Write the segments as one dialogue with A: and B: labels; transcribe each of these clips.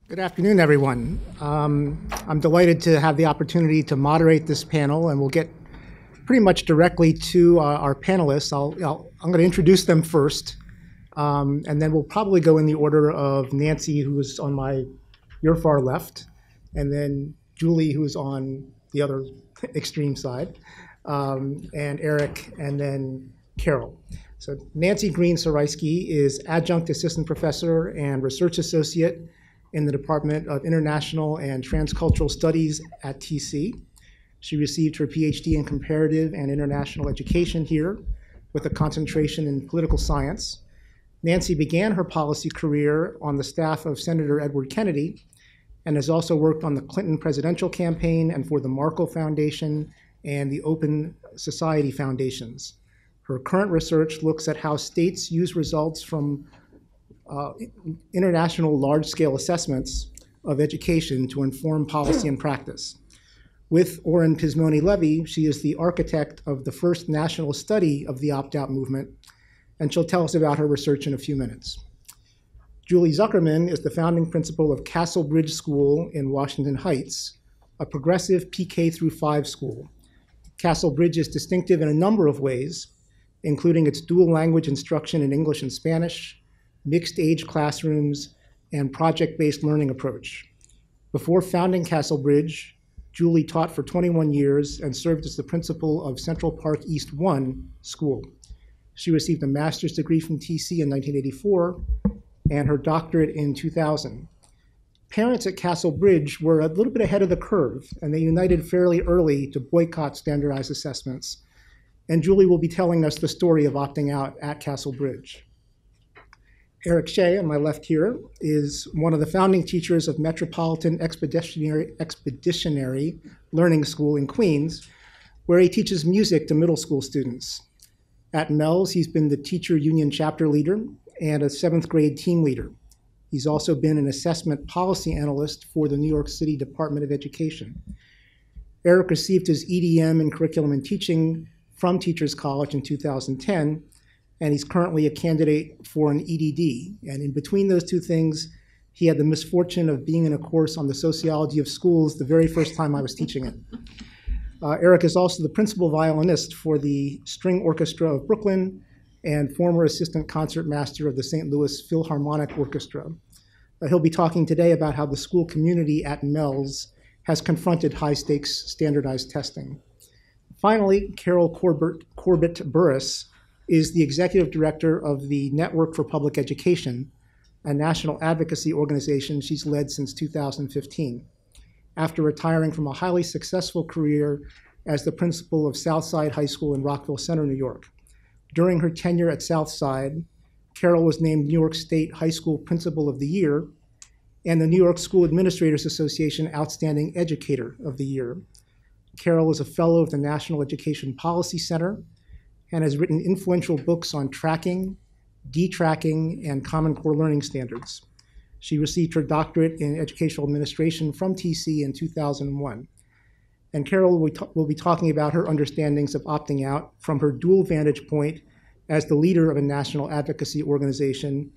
A: Good afternoon, everyone. I'm delighted to have the opportunity to moderate this panel, and we'll get pretty much directly to our panelists. I'm going to introduce them first, and then we'll probably go in the order of Nancy, who is on your far left, and then Julie, who is on the other extreme side, and Eric, and then Carol. So Nancy Green-Saraisky is Adjunct Assistant Professor and Research Associate in the Department of International and Transcultural Studies at TC. She received her PhD in Comparative and International Education here with a concentration in political science. Nancy began her policy career on the staff of Senator Edward Kennedy and has also worked on the Clinton presidential campaign and for the Markle Foundation and the Open Society Foundations. Her current research looks at how states use results from international large-scale assessments of education to inform policy and practice. With Oren Pizmony-Levy, she is the architect of the first national study of the opt-out movement, and she'll tell us about her research in a few minutes. Julie Zuckerman is the founding principal of Castle Bridge School in Washington Heights, a progressive PK-5 school. Castle Bridge is distinctive in a number of ways, including its dual language instruction in English and Spanish, mixed age classrooms, and project-based learning approach. Before founding Castle Bridge, Julie taught for 21 years and served as the principal of Central Park East 1 School. She received a master's degree from TC in 1984 and her doctorate in 2000. Parents at Castle Bridge were a little bit ahead of the curve, and they united fairly early to boycott standardized assessments. And Julie will be telling us the story of opting out at Castle Bridge. Eric Shea, on my left here, is one of the founding teachers of Metropolitan Expeditionary Learning School in Queens, where he teaches music to middle school students. At MELS, he's been the teacher union chapter leader and a 7th grade team leader. He's also been an assessment policy analyst for the New York City Department of Education. Eric received his EDM in Curriculum and Teaching from Teachers College in 2010, and he's currently a candidate for an EDD. And in between those two things, he had the misfortune of being in a course on the sociology of schools the very first time I was teaching it. Eric is also the principal violinist for the String Orchestra of Brooklyn and former assistant concertmaster of the St. Louis Philharmonic Orchestra. He'll be talking today about how the school community at MELS has confronted high-stakes standardized testing. Finally, Carol Corbett-Burris is the executive director of the Network for Public Education, a national advocacy organization she's led since 2015, after retiring from a highly successful career as the principal of Southside High School in Rockville Center, New York. During her tenure at Southside, Carol was named New York State High School Principal of the Year and the New York School Administrators Association Outstanding Educator of the Year. Carol is a fellow of the National Education Policy Center and has written influential books on tracking, detracking, and Common Core learning standards. She received her doctorate in educational administration from TC in 2001. And Carol will be talking about her understandings of opting out from her dual vantage point as the leader of a national advocacy organization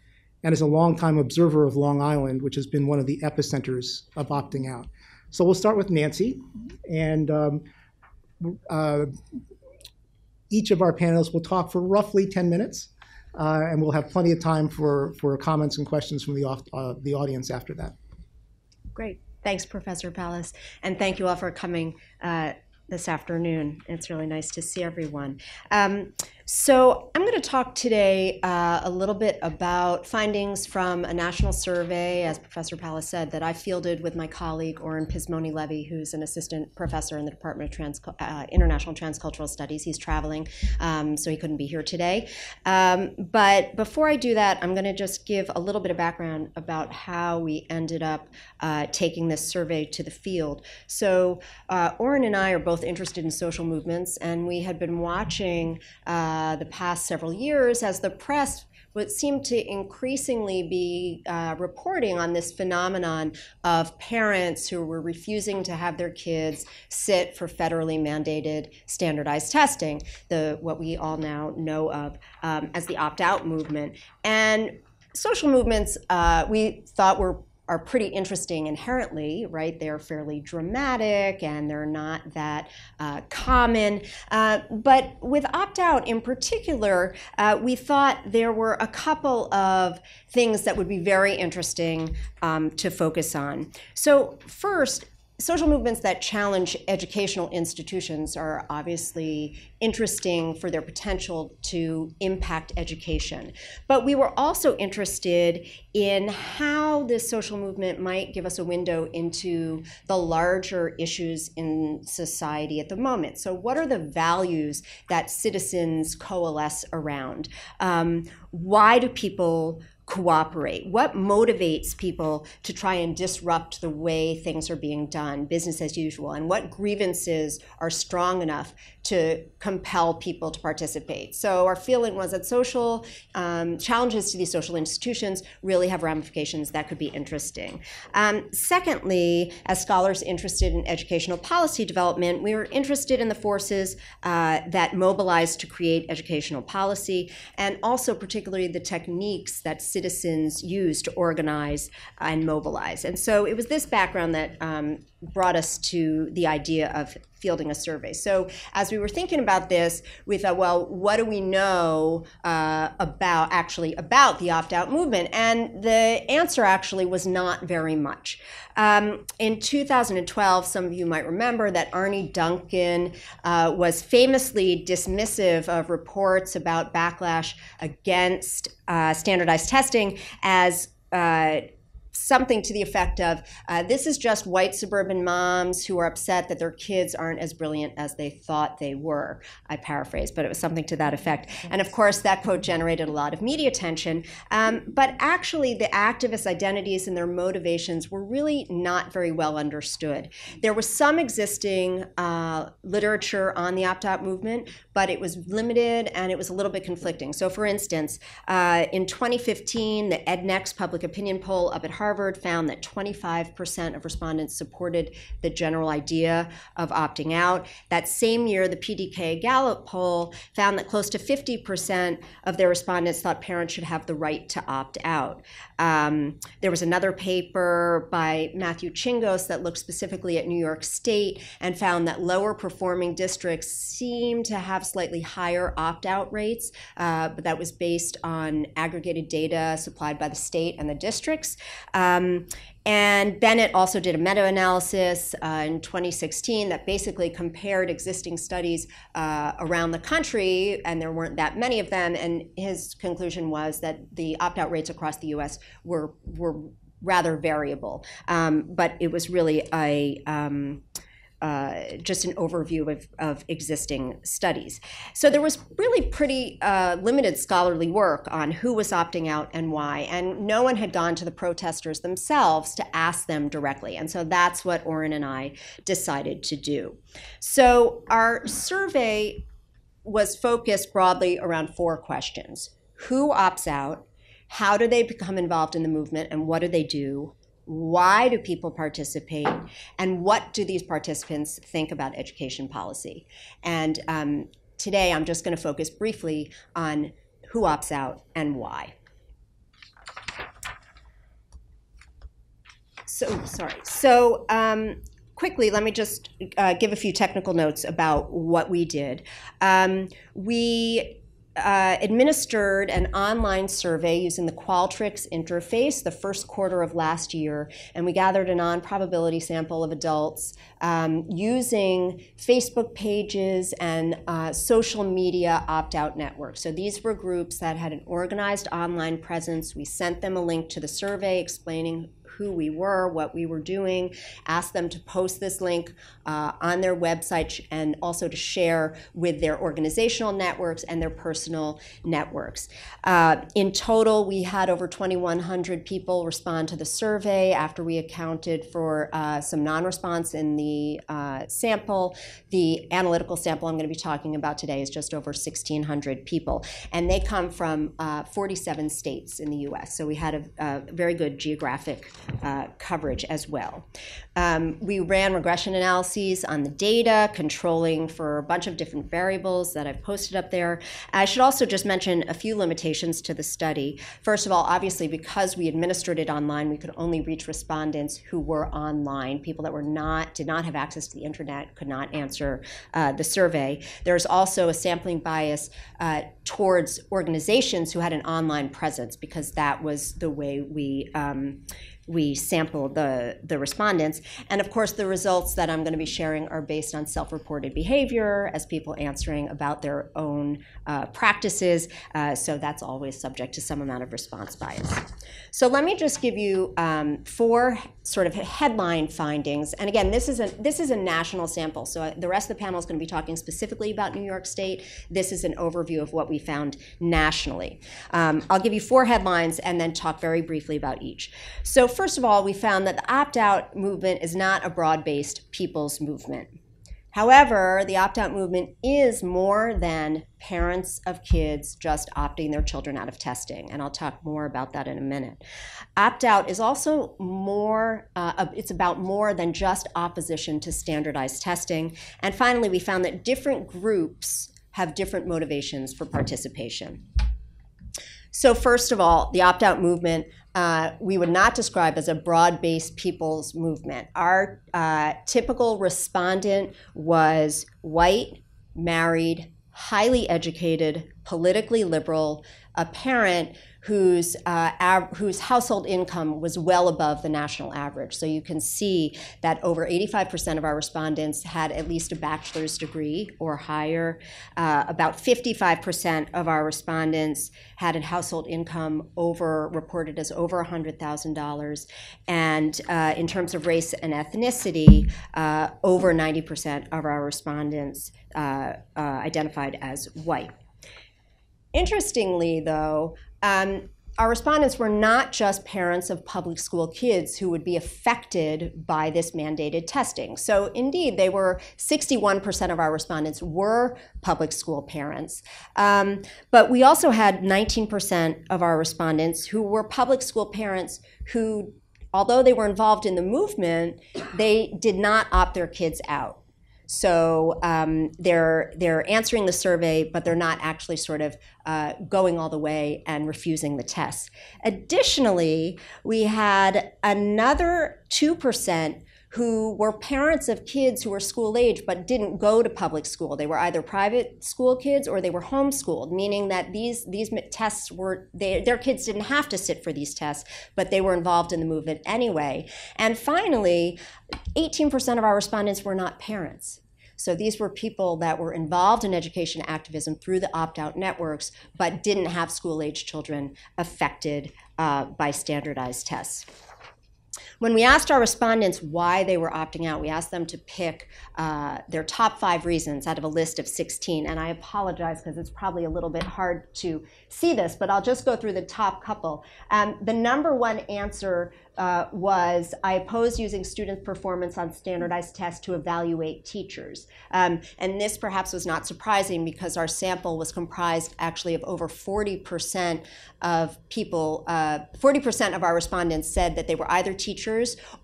A: and as a longtime observer of Long Island, which has been one of the epicenters of opting out. So we'll start with Nancy, and each of our panelists will talk for roughly 10 minutes, and we'll have plenty of time for comments and questions from the audience after that.
B: Great. Thanks, Professor Pallas, and thank you all for coming this afternoon. It's really nice to see everyone. So I'm going to talk today a little bit about findings from a national survey, as Professor Pallas said, that I fielded with my colleague Oren Pizmony-Levy, who's an assistant professor in the Department of International Transcultural Studies. He's traveling, so he couldn't be here today. But before I do that, I'm going to just give a little bit of background about how we ended up taking this survey to the field. So Oren and I are both interested in social movements, and we had been watching the past several years as the press would seem to increasingly be reporting on this phenomenon of parents who were refusing to have their kids sit for federally mandated standardized testing, what we all now know of as the opt-out movement. And social movements we thought were are pretty interesting inherently, right? They're fairly dramatic and they're not that common. But with opt-out in particular, we thought there were a couple of things that would be very interesting to focus on. So first, social movements that challenge educational institutions are obviously interesting for their potential to impact education. But we were also interested in how this social movement might give us a window into the larger issues in society at the moment. So what are the values that citizens coalesce around? Why do people cooperate? What motivates people to try and disrupt the way things are being done, business as usual? And what grievances are strong enough to compel people to participate? So our feeling was that social challenges to these social institutions really have ramifications that could be interesting. Secondly, as scholars interested in educational policy development, we were interested in the forces that mobilize to create educational policy, and also particularly the techniques that citizens use to organize and mobilize. And so it was this background that brought us to the idea of fielding a survey. So as we were thinking about this, we thought, well, what do we know about the opt-out movement? And the answer actually was not very much. In 2012, some of you might remember that Arne Duncan was famously dismissive of reports about backlash against standardized testing as something to the effect of, this is just white suburban moms who are upset that their kids aren't as brilliant as they thought they were. I paraphrase, but it was something to that effect. And of course, that quote generated a lot of media attention. But actually, the activists' identities and their motivations were really not very well understood. There was some existing literature on the opt-out movement, but it was limited and it was a little bit conflicting. So for instance, in 2015, the EdNext public opinion poll up at Harvard found that 25% of respondents supported the general idea of opting out. That same year, the PDK Gallup poll found that close to 50% of their respondents thought parents should have the right to opt out. There was another paper by Matthew Chingos that looked specifically at New York State and found that lower performing districts seemed to have slightly higher opt-out rates, but that was based on aggregated data supplied by the state and the districts. And Bennett also did a meta-analysis in 2016 that basically compared existing studies around the country, and there weren't that many of them, and his conclusion was that the opt-out rates across the US were rather variable. But it was really just an overview of existing studies. So there was really pretty limited scholarly work on who was opting out and why, and no one had gone to the protesters themselves to ask them directly. And so that's what Oren and I decided to do. So our survey was focused broadly around 4 questions. Who opts out? How do they become involved in the movement, and what do they do? Why do people participate? And what do these participants think about education policy? And today I'm just going to focus briefly on who opts out and why. So quickly, let me just give a few technical notes about what we did. We administered an online survey using the Qualtrics interface the first quarter of last year, and we gathered a non-probability sample of adults using Facebook pages and social media opt-out networks. So these were groups that had an organized online presence. We sent them a link to the survey explaining who we were, what we were doing, asked them to post this link on their website and also to share with their organizational networks and their personal networks. In total, we had over 2,100 people respond to the survey after we accounted for some non-response in the sample. The analytical sample I'm going to be talking about today is just over 1,600 people, and they come from 47 states in the US. So we had a very good geographic coverage as well. We ran regression analyses on the data, controlling for a bunch of different variables that I've posted up there. I should also just mention a few limitations to the study. First of all, obviously, because we administered it online, we could only reach respondents who were online. People that did not have access to the internet could not answer the survey. There's also a sampling bias towards organizations who had an online presence, because that was the way we sampled the respondents. And of course, the results that I'm going to be sharing are based on self-reported behavior as people answering about their own practices. So that's always subject to some amount of response bias. So let me just give you 4 sort of headline findings. And again, this is a national sample. So the rest of the panel is going to be talking specifically about New York State. This is an overview of what we found nationally. I'll give you 4 headlines and then talk very briefly about each. So first of all, we found that the opt-out movement is not a broad-based people's movement. However, the opt-out movement is more than parents of kids just opting their children out of testing, and I'll talk more about that in a minute. Opt-out is also more, it's about more than just opposition to standardized testing. And finally, we found that different groups have different motivations for participation. So first of all, the opt-out movement we would not describe as a broad-based people's movement. Our typical respondent was white, married, highly educated, politically liberal, a parent whose household income was well above the national average. So you can see that over 85% of our respondents had at least a bachelor's degree or higher. About 55% of our respondents had a household income reported as over $100,000. And in terms of race and ethnicity, over 90% of our respondents identified as white. Interestingly, though, our respondents were not just parents of public school kids who would be affected by this mandated testing. So indeed, 61% of our respondents were public school parents. But we also had 19% of our respondents who were public school parents who, although they were involved in the movement, they did not opt their kids out. So they're answering the survey, but they're not actually sort of going all the way and refusing the tests. Additionally, we had another 2% who were parents of kids who were school age but didn't go to public school. They were either private school kids or they were homeschooled, meaning that these tests their kids didn't have to sit for these tests, but they were involved in the movement anyway. And finally, 18% of our respondents were not parents. So these were people that were involved in education activism through the opt-out networks, but didn't have school-age children affected by standardized tests. When we asked our respondents why they were opting out, we asked them to pick their top 5 reasons out of a list of 16. And I apologize because it's probably a little bit hard to see this, but I'll just go through the top couple. The number 1 answer was, I oppose using students' performance on standardized tests to evaluate teachers. And this perhaps was not surprising because our sample was comprised actually of over 40% of people, 40% of our respondents said that they were either teachers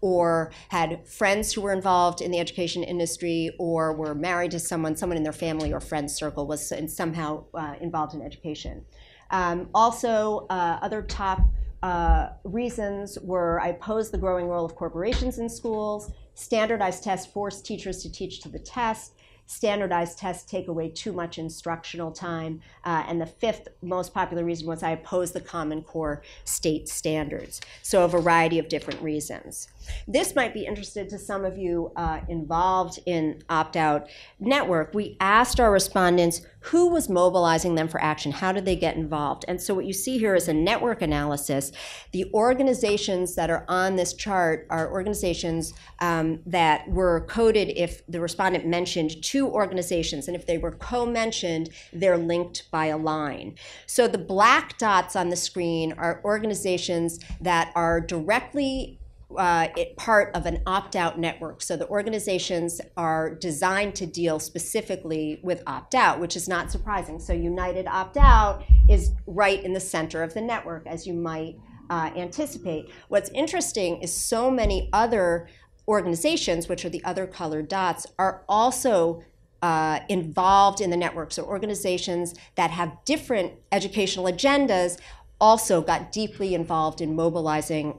B: or had friends who were involved in the education industry or were married to someone in their family or friend circle was somehow involved in education. Also, other top reasons were, I oppose the growing role of corporations in schools, standardized tests force teachers to teach to the test, standardized tests take away too much instructional time, and the 5th most popular reason was I oppose the Common Core state standards. So a variety of different reasons. This might be interesting to some of you involved in opt-out network. We asked our respondents who was mobilizing them for action, how did they get involved? And so what you see here is a network analysis. The organizations that are on this chart are organizations that were coded if the respondent mentioned 2 organizations, and if they were co-mentioned, they're linked by a line. So the black dots on the screen are organizations that are directly part of an opt-out network. So the organizations are designed to deal specifically with opt-out, which is not surprising. So United Opt-out is right in the center of the network, as you might anticipate. What's interesting is so many other organizations, which are the other colored dots, are also involved in the network. So organizations that have different educational agendas also got deeply involved in mobilizing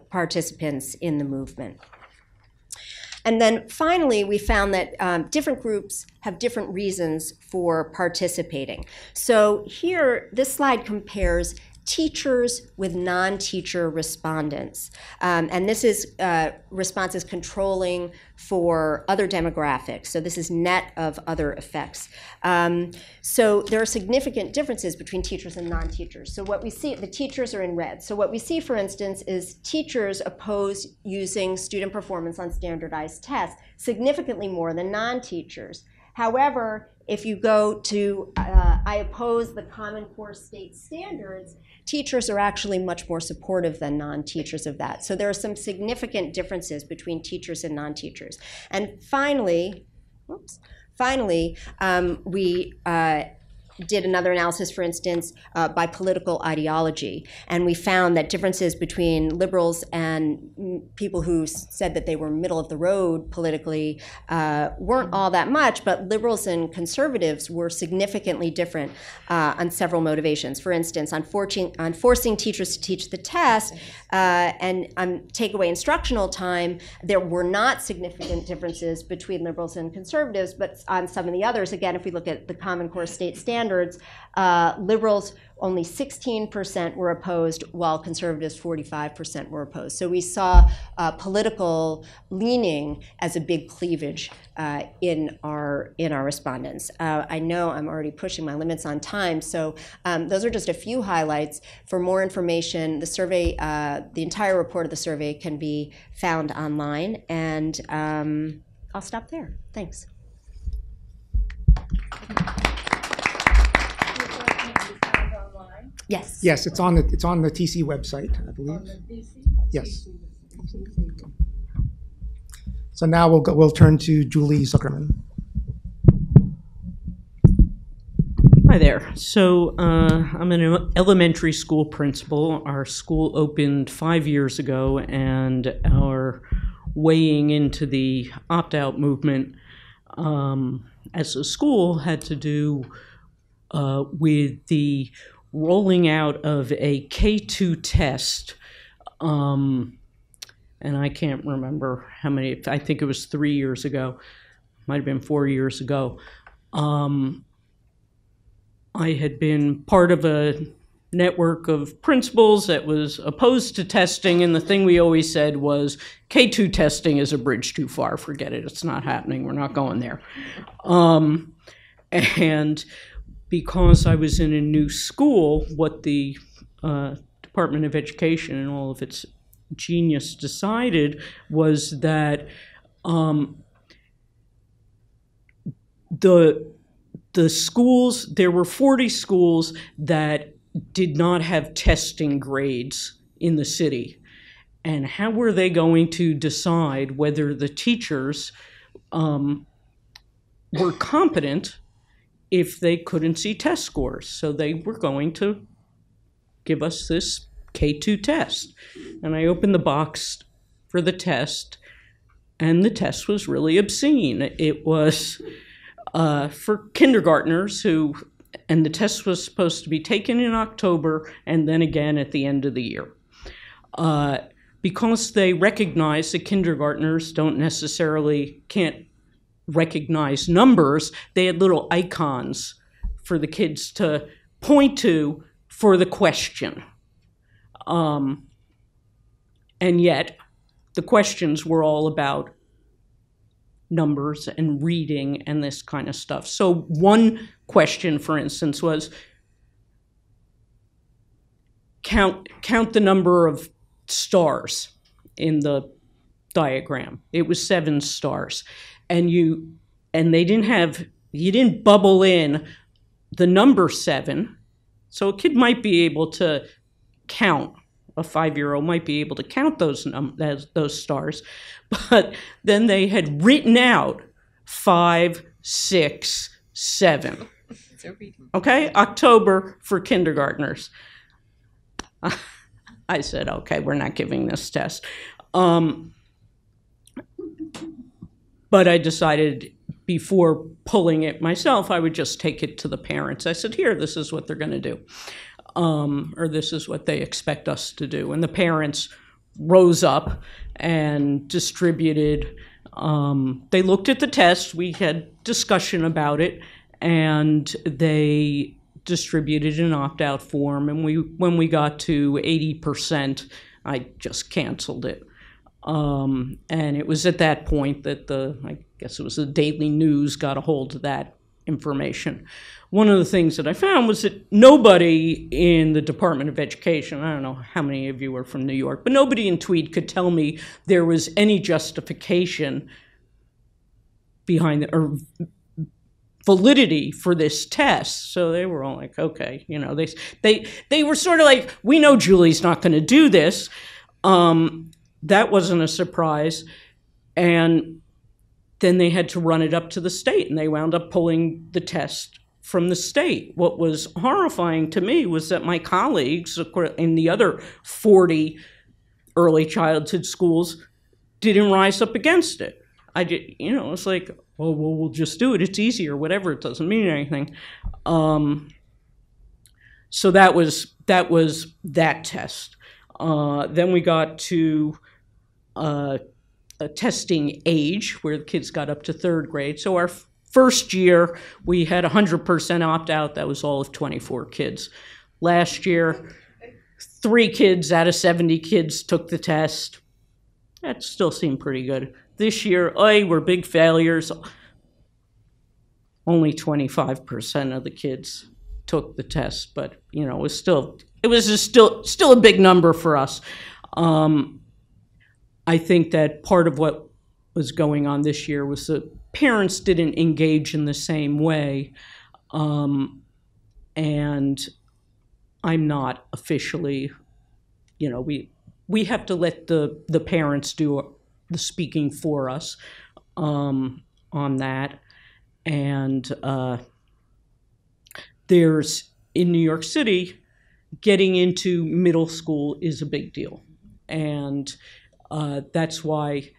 B: participants in the movement. And then finally, we found that different groups have different reasons for participating. So here, this slide compares teachers with non-teacher respondents. And this is responses controlling for other demographics. So this is net of other effects. So there are significant differences between teachers and non-teachers. So what we see, the teachers are in red. So what we see, for instance, is teachers oppose using student performance on standardized tests significantly more than non-teachers. However, if you go to I oppose the Common Core state standards, teachers are actually much more supportive than non-teachers of that. So there are some significant differences between teachers and non-teachers. And finally, we did another analysis, for instance, by political ideology. And we found that differences between liberals and people who said that they were middle of the road politically weren't all that much, but liberals and conservatives were significantly different on several motivations. For instance, on forcing teachers to teach the test and take away instructional time, there were not significant differences between liberals and conservatives, but on some of the others, again, if we look at the Common Core state standards, liberals only 16% were opposed, while conservatives 45% were opposed. So we saw political leaning as a big cleavage in our respondents. I know I'm already pushing my limits on time, so those are just a few highlights. For more information, the survey, the entire report of the survey can be found online, and I'll stop there. Thanks. Yes.
A: Yes, it's on the TC website, I believe.
C: On the DC?
A: Yes. So now we'll turn to Julie Zuckerman.
D: Hi there. So I'm an elementary school principal. Our school opened 5 years ago, and our weighing into the opt-out movement as a school had to do with the rolling out of a K2 test, and I can't remember how many, I think it was 3 years ago, might have been 4 years ago. I had been part of a network of principals that was opposed to testing, and the thing we always said was, K2 testing is a bridge too far, forget it, it's not happening, we're not going there. And because I was in a new school, what the Department of Education and all of its genius decided was that the schools, there were 40 schools that did not have testing grades in the city. And how were they going to decide whether the teachers were competent if they couldn't see test scores? So they were going to give us this K2 test. And I opened the box for the test, and the test was really obscene. It was for kindergartners and the test was supposed to be taken in October and then again at the end of the year. Because they recognize that kindergartners can't recognize numbers, they had little icons for the kids to point to for the question. And yet, the questions were all about numbers and reading and this kind of stuff. So one question, for instance, was count the number of stars in the diagram. It was 7 stars. And you didn't bubble in the number 7. So a kid might be able to count, a 5-year-old might be able to count those stars, but then they had written out 5, 6, 7. Okay, October for kindergartners. I said, okay, we're not giving this test. But I decided before pulling it myself, I would just take it to the parents. I said, here, this is what they're going to do, or this is what they expect us to do. And the parents rose up and distributed. They looked at the test. We had discussion about it, and they distributed an opt-out form. And when we got to 80%, I just canceled it. And it was at that point that I guess it was the Daily News got a hold of that information. One of the things that I found was that nobody in the Department of Education, I don't know how many of you are from New York, but nobody in Tweed could tell me there was any justification behind or validity for this test. So they were all like, okay, you know, they were sort of like, we know Julie's not going to do this. That wasn't a surprise. And then they had to run it up to the state, and they wound up pulling the test from the state. What was horrifying to me was that my colleagues in the other 40 early childhood schools didn't rise up against it. It's like, oh, well, we'll just do it. It's easier, whatever. It doesn't mean anything. So that was that test. Then we got to a testing age where the kids got up to third grade. So our first year, we had 100% opt-out. That was all of 24 kids. Last year, 3 kids out of 70 kids took the test. That still seemed pretty good. This year, we're big failures. Only 25% of the kids took the test, but it was still a big number for us. I think that part of what was going on this year was that parents didn't engage in the same way, and I'm not officially, we have to let the parents do the speaking for us on that. And there's, in New York City, getting into middle school is a big deal. And that's why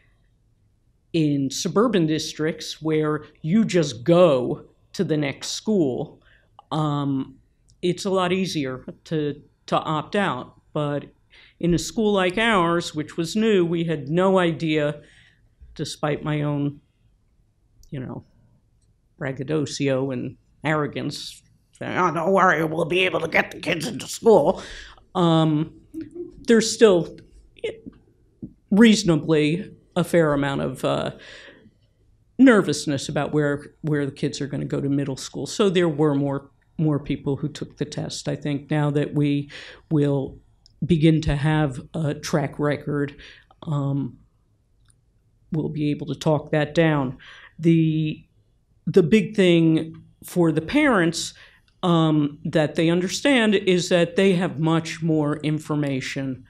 D: in suburban districts where you just go to the next school, it's a lot easier to opt out. But in a school like ours, which was new, we had no idea, despite my own, braggadocio and arrogance, saying, oh, don't worry, we'll be able to get the kids into school. There's still reasonably a fair amount of nervousness about where the kids are going to go to middle school. So there were more people who took the test. I think now that we will begin to have a track record, we'll be able to talk that down. The big thing for the parents that they understand is that they have much more information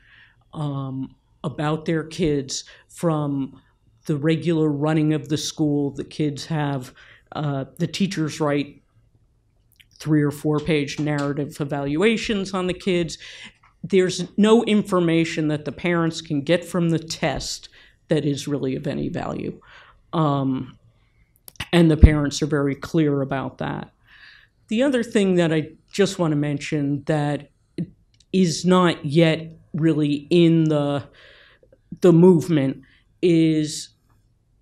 D: about their kids from the regular running of the school. The kids have, the teachers write 3 or 4 page narrative evaluations on the kids. There's no information that the parents can get from the test that is really of any value. And the parents are very clear about that. The other thing that I just want to mention that is not yet really in the movement is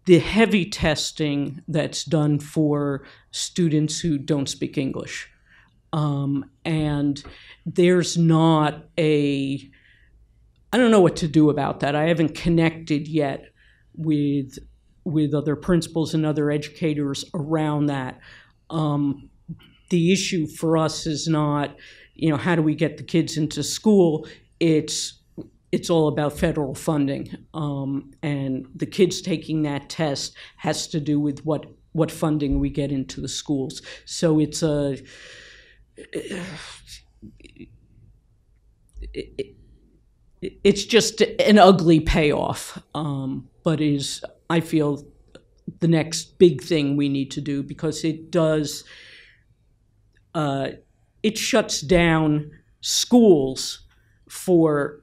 D: the heavy testing that's done for students who don't speak English. And there's not I don't know what to do about that. I haven't connected yet with other principals and other educators around that. The issue for us is not, how do we get the kids into school? It's all about federal funding. And the kids taking that test has to do with what funding we get into the schools. So it's it's just an ugly payoff, but is, I feel, the next big thing we need to do, because it does, it shuts down schools for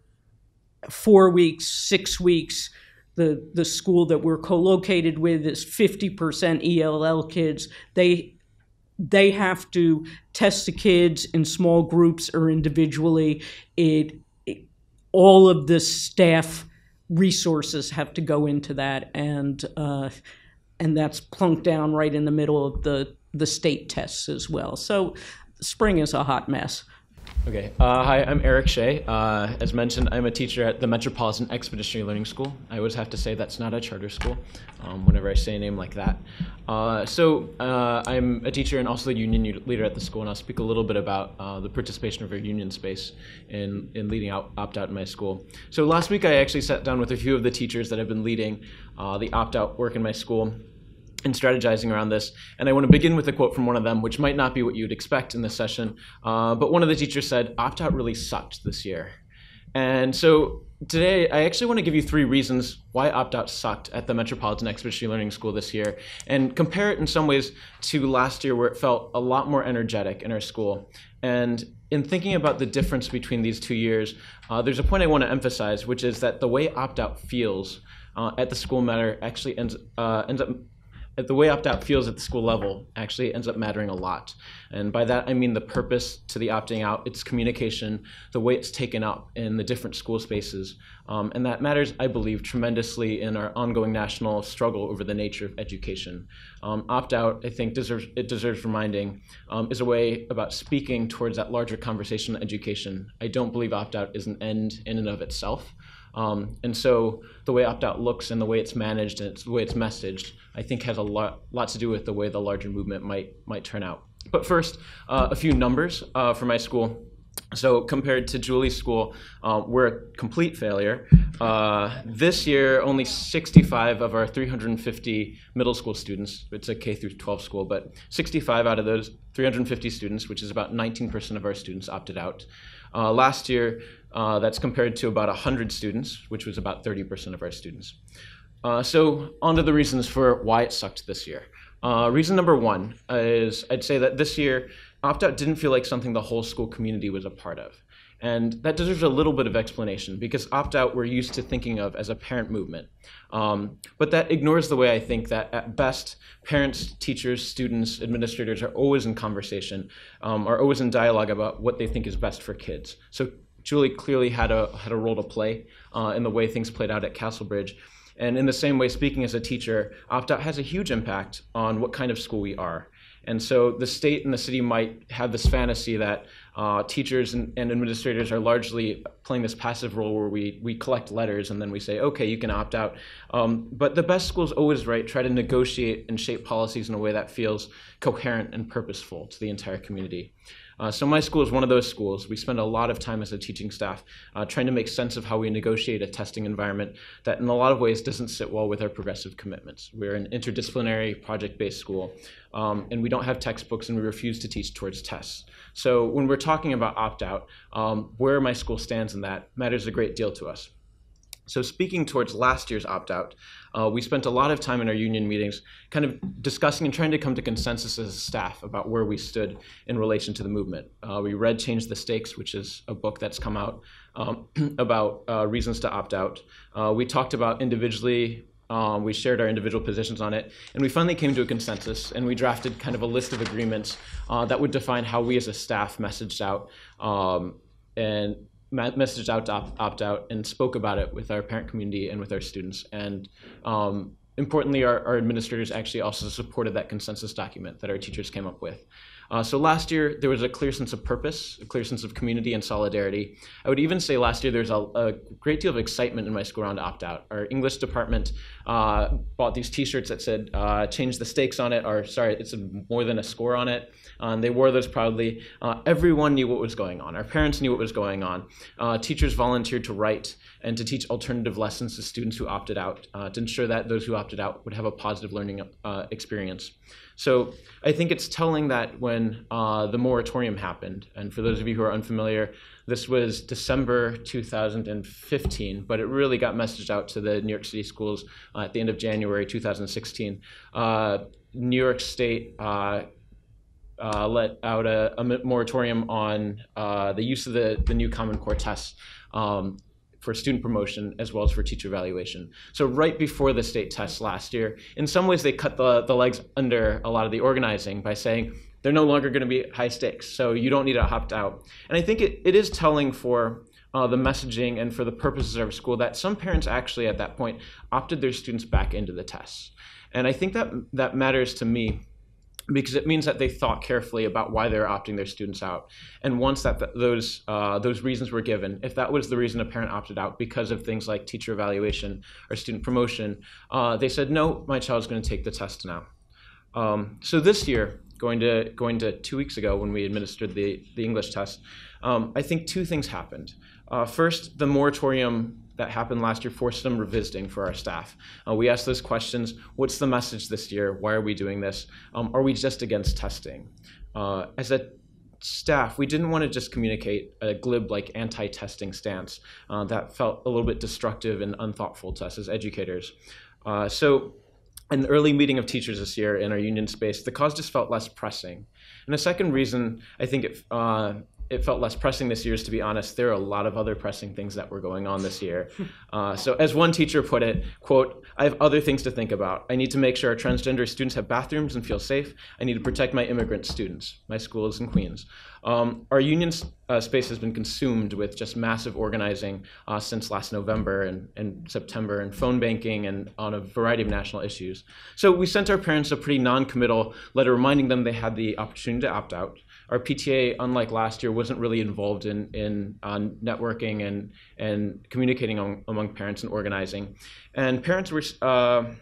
D: 4 weeks, 6 weeks. The school that we're co-located with is 50% ELL kids. They have to test the kids in small groups or individually. All of the staff resources have to go into that, and that's plunked down right in the middle of the state tests as well. So spring is a hot mess.
C: Okay. Hi, I'm Eric Shea. As mentioned, I'm a teacher at the Metropolitan Expeditionary Learning School. I always have to say that's not a charter school whenever I say a name like that. I'm a teacher and also the union leader at the school, and I'll speak a little bit about the participation of our union space in leading opt-out in my school. So last week I actually sat down with a few of the teachers that have been leading the opt-out work in my school and strategizing around this. And I want to begin with a quote from one of them, which might not be what you'd expect in this session, but one of the teachers said, "Opt-out really sucked this year." And so today, I actually want to give you 3 reasons why opt-out sucked at the Metropolitan Expeditionary Learning School this year, and compare it in some ways to last year where it felt a lot more energetic in our school. And in thinking about the difference between these 2 years, there's a point I want to emphasize, which is that the way opt-out feels at the school matter actually ends up the way opt-out feels at the school level actually ends up mattering a lot. And by that, I mean the purpose to the opting out, its communication, the way it's taken up in the different school spaces. And that matters, I believe, tremendously in our ongoing national struggle over the nature of education. Opt-out, I think, deserves reminding, is a way about speaking towards that larger conversation on education. I don't believe opt-out is an end in and of itself. And so the way opt-out looks and the way it's managed and the way it's messaged, I think has a lot to do with the way the larger movement might turn out. But first, a few numbers for my school. So compared to Julie's school, we're a complete failure. This year, only 65 of our 350 middle school students, it's a K through 12 school, but 65 out of those 350 students, which is about 19% of our students, opted out. Last year, that's compared to about 100 students, which was about 30% of our students. So on to the reasons for why it sucked this year. Reason number 1 is I'd say that this year, opt-out didn't feel like something the whole school community was a part of. And that deserves a little bit of explanation because opt-out we're used to thinking of as a parent movement. But that ignores the way I think that at best, parents, teachers, students, administrators are always in conversation, are always in dialogue about what they think is best for kids. So Julie clearly had a role to play in the way things played out at Castlebridge. And in the same way, speaking as a teacher, opt-out has a huge impact on what kind of school we are. And so the state and the city might have this fantasy that teachers and administrators are largely playing this passive role where we collect letters and then we say, okay, you can opt out. But the best schools always try to negotiate and shape policies in a way that feels coherent and purposeful to the entire community. So my school is one of those schools. We spend a lot of time as a teaching staff trying to make sense of how we negotiate a testing environment that in a lot of ways doesn't sit well with our progressive commitments. We're an interdisciplinary project-based school, and we don't have textbooks and we refuse to teach towards tests. So when we're talking about opt-out, where my school stands in that matters a great deal to us. So speaking towards last year's opt-out, we spent a lot of time in our union meetings kind of discussing and trying to come to consensus as a staff about where we stood in relation to the movement. We read Change the Stakes, which is a book that's come out about reasons to opt out. We talked about individually, we shared our individual positions on it, and we finally came to a consensus, and we drafted kind of a list of agreements that would define how we as a staff messaged out to opt out and spoke about it with our parent community and with our students. And importantly, our administrators actually also supported that consensus document that our teachers came up with. So last year, there was a clear sense of purpose, a clear sense of community and solidarity. I would even say last year there's a great deal of excitement in my school around opt-out. Our English department bought these t-shirts that said change the stakes on it, or sorry, it's more than a score on it. They wore those proudly. Everyone knew what was going on. Our parents knew what was going on. Teachers volunteered to write and to teach alternative lessons to students who opted out to ensure that those who opted out would have a positive learning experience. So I think it's telling that when the moratorium happened, and for those of you who are unfamiliar, this was December 2015, but it really got messaged out to the New York City schools at the end of January 2016. New York State let out a moratorium on the use of the new Common Core tests for student promotion as well as for teacher evaluation. So right before the state test last year, in some ways they cut the legs under a lot of the organizing by saying they're no longer going to be high stakes, so you don't need to opt out. And I think it is telling for the messaging and for the purposes of our school that some parents actually at that point opted their students back into the tests. And I think that matters to me because it means that they thought carefully about why they're opting their students out. And once those reasons were given, if that was the reason a parent opted out because of things like teacher evaluation or student promotion, they said, no, my child's going to take the test now. So this year, going to 2 weeks ago when we administered the English test, I think two things happened. First, the moratorium that happened last year forced some revisiting for our staff. We asked those questions: what's the message this year? Why are we doing this? Are we just against testing? As a staff, we didn't want to just communicate a glib like anti-testing stance that felt a little bit destructive and unthoughtful to us as educators. So in the early meeting of teachers this year in our union space, the cause just felt less pressing. And the second reason I think it felt less pressing this year is, to be honest, there are a lot of other pressing things that were going on this year. So as one teacher put it, quote, I have other things to think about. I need to make sure our transgender students have bathrooms and feel safe. I need to protect my immigrant students. My school is in Queens. Our union space has been consumed with just massive organizing since last November and September, and phone banking and on a variety of national issues. So we sent our parents a pretty non-committal letter reminding them they had the opportunity to opt out. Our PTA, unlike last year, wasn't really involved in networking and communicating among parents and organizing. And parents that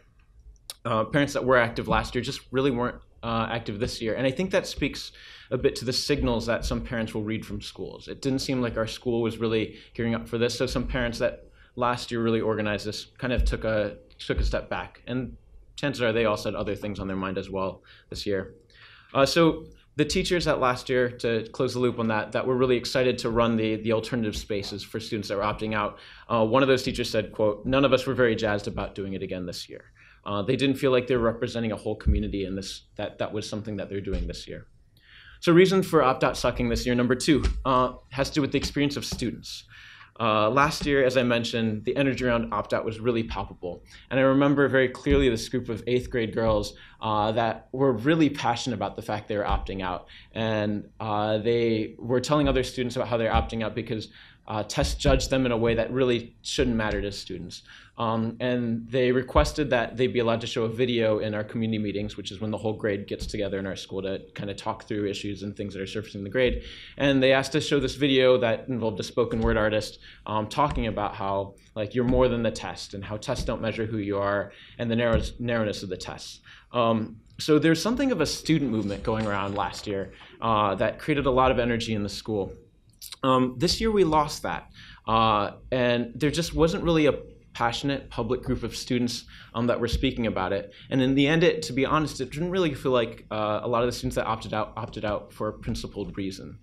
C: were active last year just really weren't active this year. And I think that speaks a bit to the signals that some parents will read from schools. It didn't seem like our school was really gearing up for this. So some parents that last year really organized this kind of took a step back. And chances are they also had other things on their mind as well this year. So the teachers that last year, to close the loop on that were really excited to run the alternative spaces for students that were opting out. One of those teachers said, quote, none of us were very jazzed about doing it again this year. They didn't feel like they were representing a whole community in this, that was something that they're doing this year. So reason for opt-out sucking this year, number two, has to do with the experience of students. Last year, as I mentioned, the energy around opt-out was really palpable. And I remember very clearly this group of 8th grade girls that were really passionate about the fact they were opting out. And they were telling other students about how they're opting out because tests judged them in a way that really shouldn't matter to students. And they requested that they be allowed to show a video in our community meetings, which is when the whole grade gets together in our school to kind of talk through issues and things that are surfacing in the grade. And they asked us to show this video that involved a spoken word artist talking about how you're more than the test and how tests don't measure who you are and the narrowness of the tests. So there's something of a student movement going around last year that created a lot of energy in the school. This year we lost that, and there just wasn't really a passionate public group of students that were speaking about it. And in the end, to be honest, it didn't really feel like a lot of the students that opted out for a principled reason.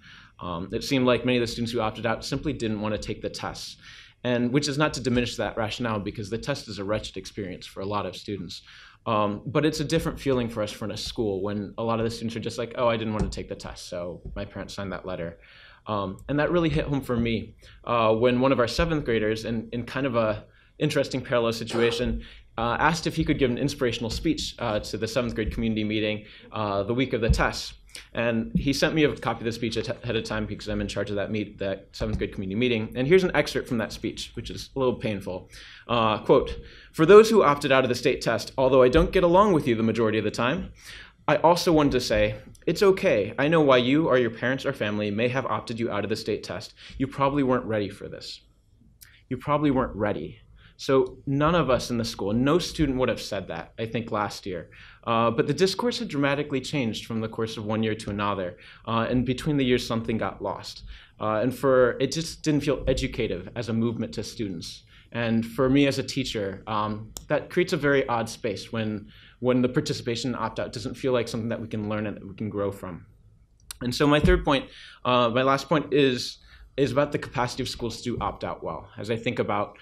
C: It seemed like many of the students who opted out simply didn't want to take the tests, and which is not to diminish that rationale because the test is a wretched experience for a lot of students. But it's a different feeling for us in a school when a lot of the students are just like, oh, I didn't want to take the test, so my parents signed that letter. And that really hit home for me when one of our 7th graders, in kind of a interesting parallel situation, asked if he could give an inspirational speech to the 7th grade community meeting the week of the test. And he sent me a copy of the speech ahead of time because I'm in charge of that 7th grade community meeting. And here's an excerpt from that speech, which is a little painful. Quote, for those who opted out of the state test, although I don't get along with you the majority of the time, I also wanted to say, it's okay. I know why you or your parents or family may have opted you out of the state test. You probably weren't ready for this. You probably weren't ready. So none of us in the school, no student would have said that, I think, last year. But the discourse had dramatically changed from the course of one year to another. And between the years, something got lost. It just didn't feel educative as a movement to students. And for me as a teacher, that creates a very odd space when the participation and opt-out doesn't feel like something that we can learn and that we can grow from. And so my third point, my last point is about the capacity of schools to opt out well, as I think about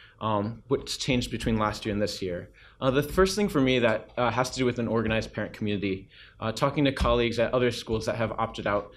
C: what's changed between last year and this year. The first thing for me that has to do with an organized parent community, talking to colleagues at other schools that have opted out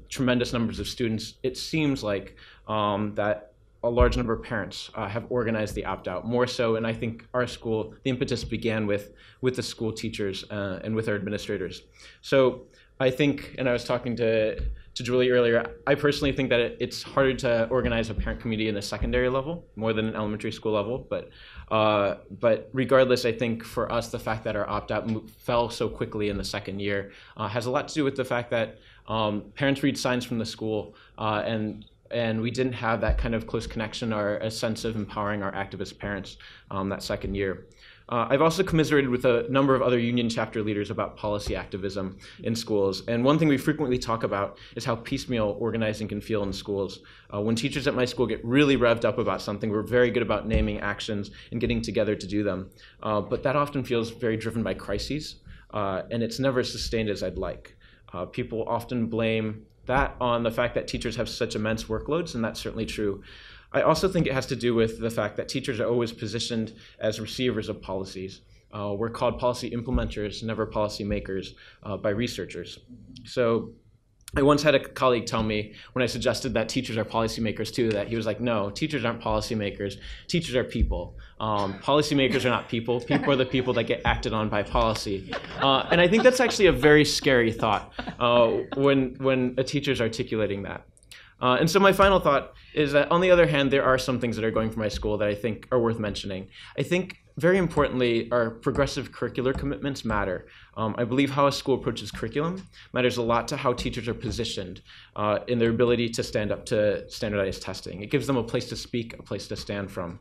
C: tremendous numbers of students, it seems like that a large number of parents have organized the opt-out more so, and I think our school, the impetus began with the school teachers and with our administrators. So I think, and I was talking to Julie earlier, I personally think that it's harder to organize a parent community in the secondary level more than an elementary school level. But regardless, I think for us, the fact that our opt-out fell so quickly in the second year has a lot to do with the fact that parents read signs from the school and we didn't have that kind of close connection or a sense of empowering our activist parents that second year. I've also commiserated with a number of other union chapter leaders about policy activism in schools. And one thing we frequently talk about is how piecemeal organizing can feel in schools. When teachers at my school get really revved up about something, we're very good about naming actions and getting together to do them. But that often feels very driven by crises, and it's never sustained as I'd like. People often blame that on the fact that teachers have such immense workloads, and that's certainly true. I also think it has to do with the fact that teachers are always positioned as receivers of policies. We're called policy implementers, never policy makers, by researchers. So I once had a colleague tell me when I suggested that teachers are policymakers too, that he was like, no, teachers aren't policymakers, teachers are people. Policymakers are not people. People are the people that get acted on by policy. And I think that's actually a very scary thought when a teacher's articulating that. And so my final thought is that, on the other hand, there are some things that are going for my school that I think are worth mentioning. I think, very importantly, our progressive curricular commitments matter. I believe how a school approaches curriculum matters a lot to how teachers are positioned in their ability to stand up to standardized testing. It gives them a place to speak, a place to stand from.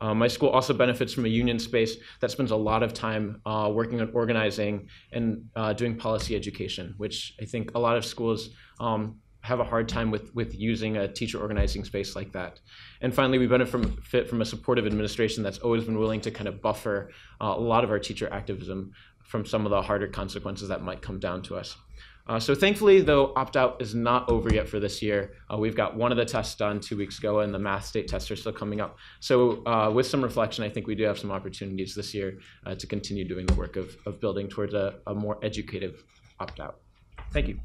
C: My school also benefits from a union space that spends a lot of time working on organizing and doing policy education, which I think a lot of schools have a hard time with using a teacher organizing space like that. And finally, we benefit from a supportive administration that's always been willing to kind of buffer a lot of our teacher activism from some of the harder consequences that might come down to us. So thankfully, though, opt-out is not over yet for this year. We've got one of the tests done 2 weeks ago, and the math state tests are still coming up. So with some reflection, I think we do have some opportunities this year to continue doing the work of building towards a more educative opt-out. Thank you.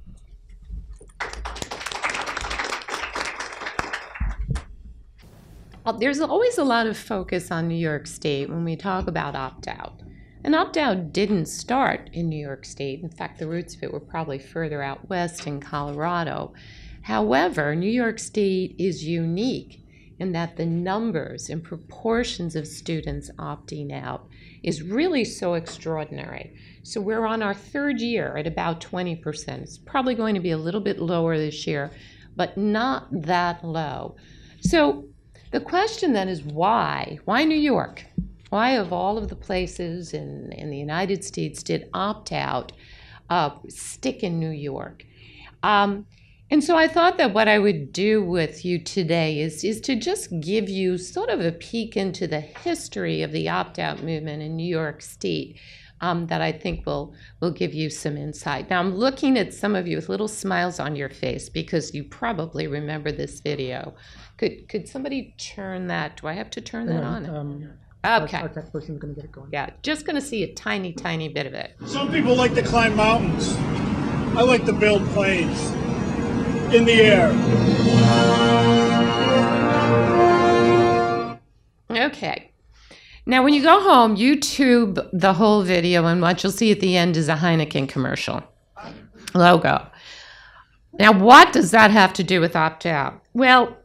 E: There's always a lot of focus on New York State when we talk about opt-out. And opt-out didn't start in New York State. In fact, the roots of it were probably further out west in Colorado. However, New York State is unique in that the numbers and proportions of students opting out is really so extraordinary. So we're on our third year at about 20%. It's probably going to be a little bit lower this year, but not that low. So the question then is why? Why New York? Why, of all of the places in the United States, did opt-out stick in New York? And so I thought that what I would do with you today is to just give you sort of a peek into the history of the opt-out movement in New York State that I think will give you some insight. Now, I'm looking at some of you with little smiles on your face because you probably remember this video. Could somebody turn that? Do I have to turn that on? Okay.
A: Our tech person's going to get it going.
E: Yeah, just going to see a tiny, tiny bit of it.
F: Some people like to climb mountains. I like to build planes in the air.
E: Okay. Now, when you go home, YouTube the whole video, and what you'll see at the end is a Heineken commercial logo. Now, what does that have to do with opt-out? Well,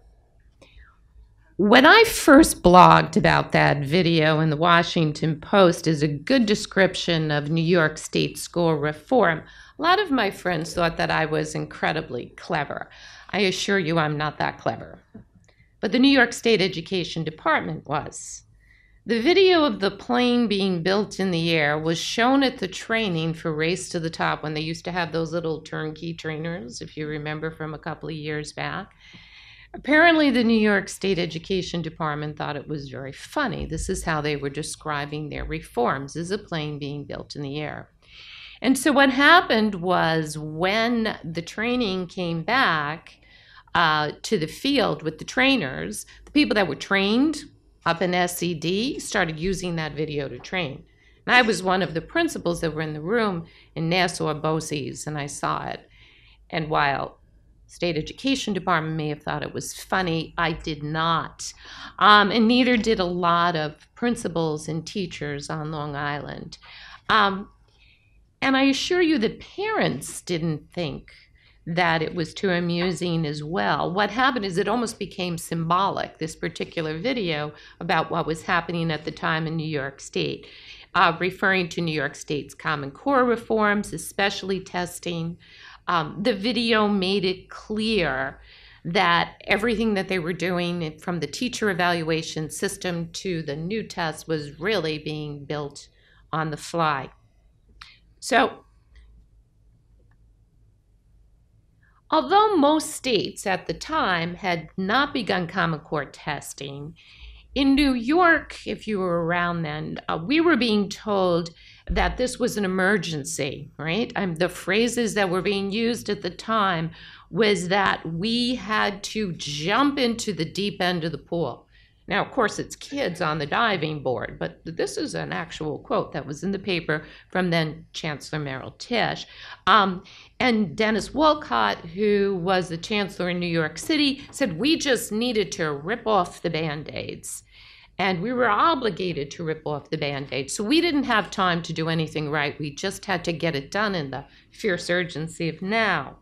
E: when I first blogged about that video in the Washington Post as a good description of New York State school reform, a lot of my friends thought that I was incredibly clever. I assure you I'm not that clever. But the New York State Education Department was. The video of the plane being built in the air was shown at the training for Race to the Top when they used to have those little turnkey trainers, if you remember from a couple of years back. Apparently, the New York State Education Department thought it was very funny. This is how they were describing their reforms, as a plane being built in the air. And so what happened was when the training came back to the field with the trainers, the people that were trained up in SED started using that video to train. And I was one of the principals that were in the room in Nassau BOCES, and I saw it. And while State Education Department may have thought it was funny. I did not. And neither did a lot of principals and teachers on Long Island. And I assure you that parents didn't think that it was too amusing as well. What happened is it almost became symbolic, this particular video, about what was happening at the time in New York State, referring to New York State's Common Core reforms, especially testing. The video made it clear that everything that they were doing, from the teacher evaluation system to the new test, was really being built on the fly. So, although most states at the time had not begun Common Core testing, in New York, if you were around then, we were being told that this was an emergency, right? The phrases that were being used at the time was that we had to jump into the deep end of the pool. Now, of course, it's kids on the diving board, but this is an actual quote that was in the paper from then Chancellor Merrill Tisch. And Dennis Wolcott, who was the chancellor in New York City, said we just needed to rip off the Band-Aids. And we were obligated to rip off the Band-Aids. So we didn't have time to do anything right. We just had to get it done in the fierce urgency of now.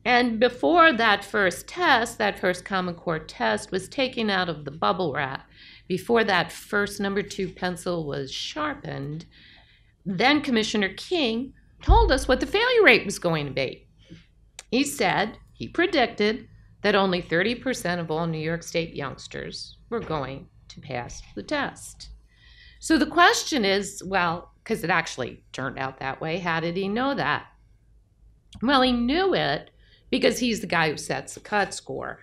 E: And before that first test, that first Common Core test was taken out of the bubble wrap, before that first number 2 pencil was sharpened, then Commissioner King told us what the failure rate was going to be. He said, he predicted that only 30% of all New York State youngsters were going to pass the test. So the question is, well, because it actually turned out that way, how did he know that? Well, he knew it because he's the guy who sets the cut score.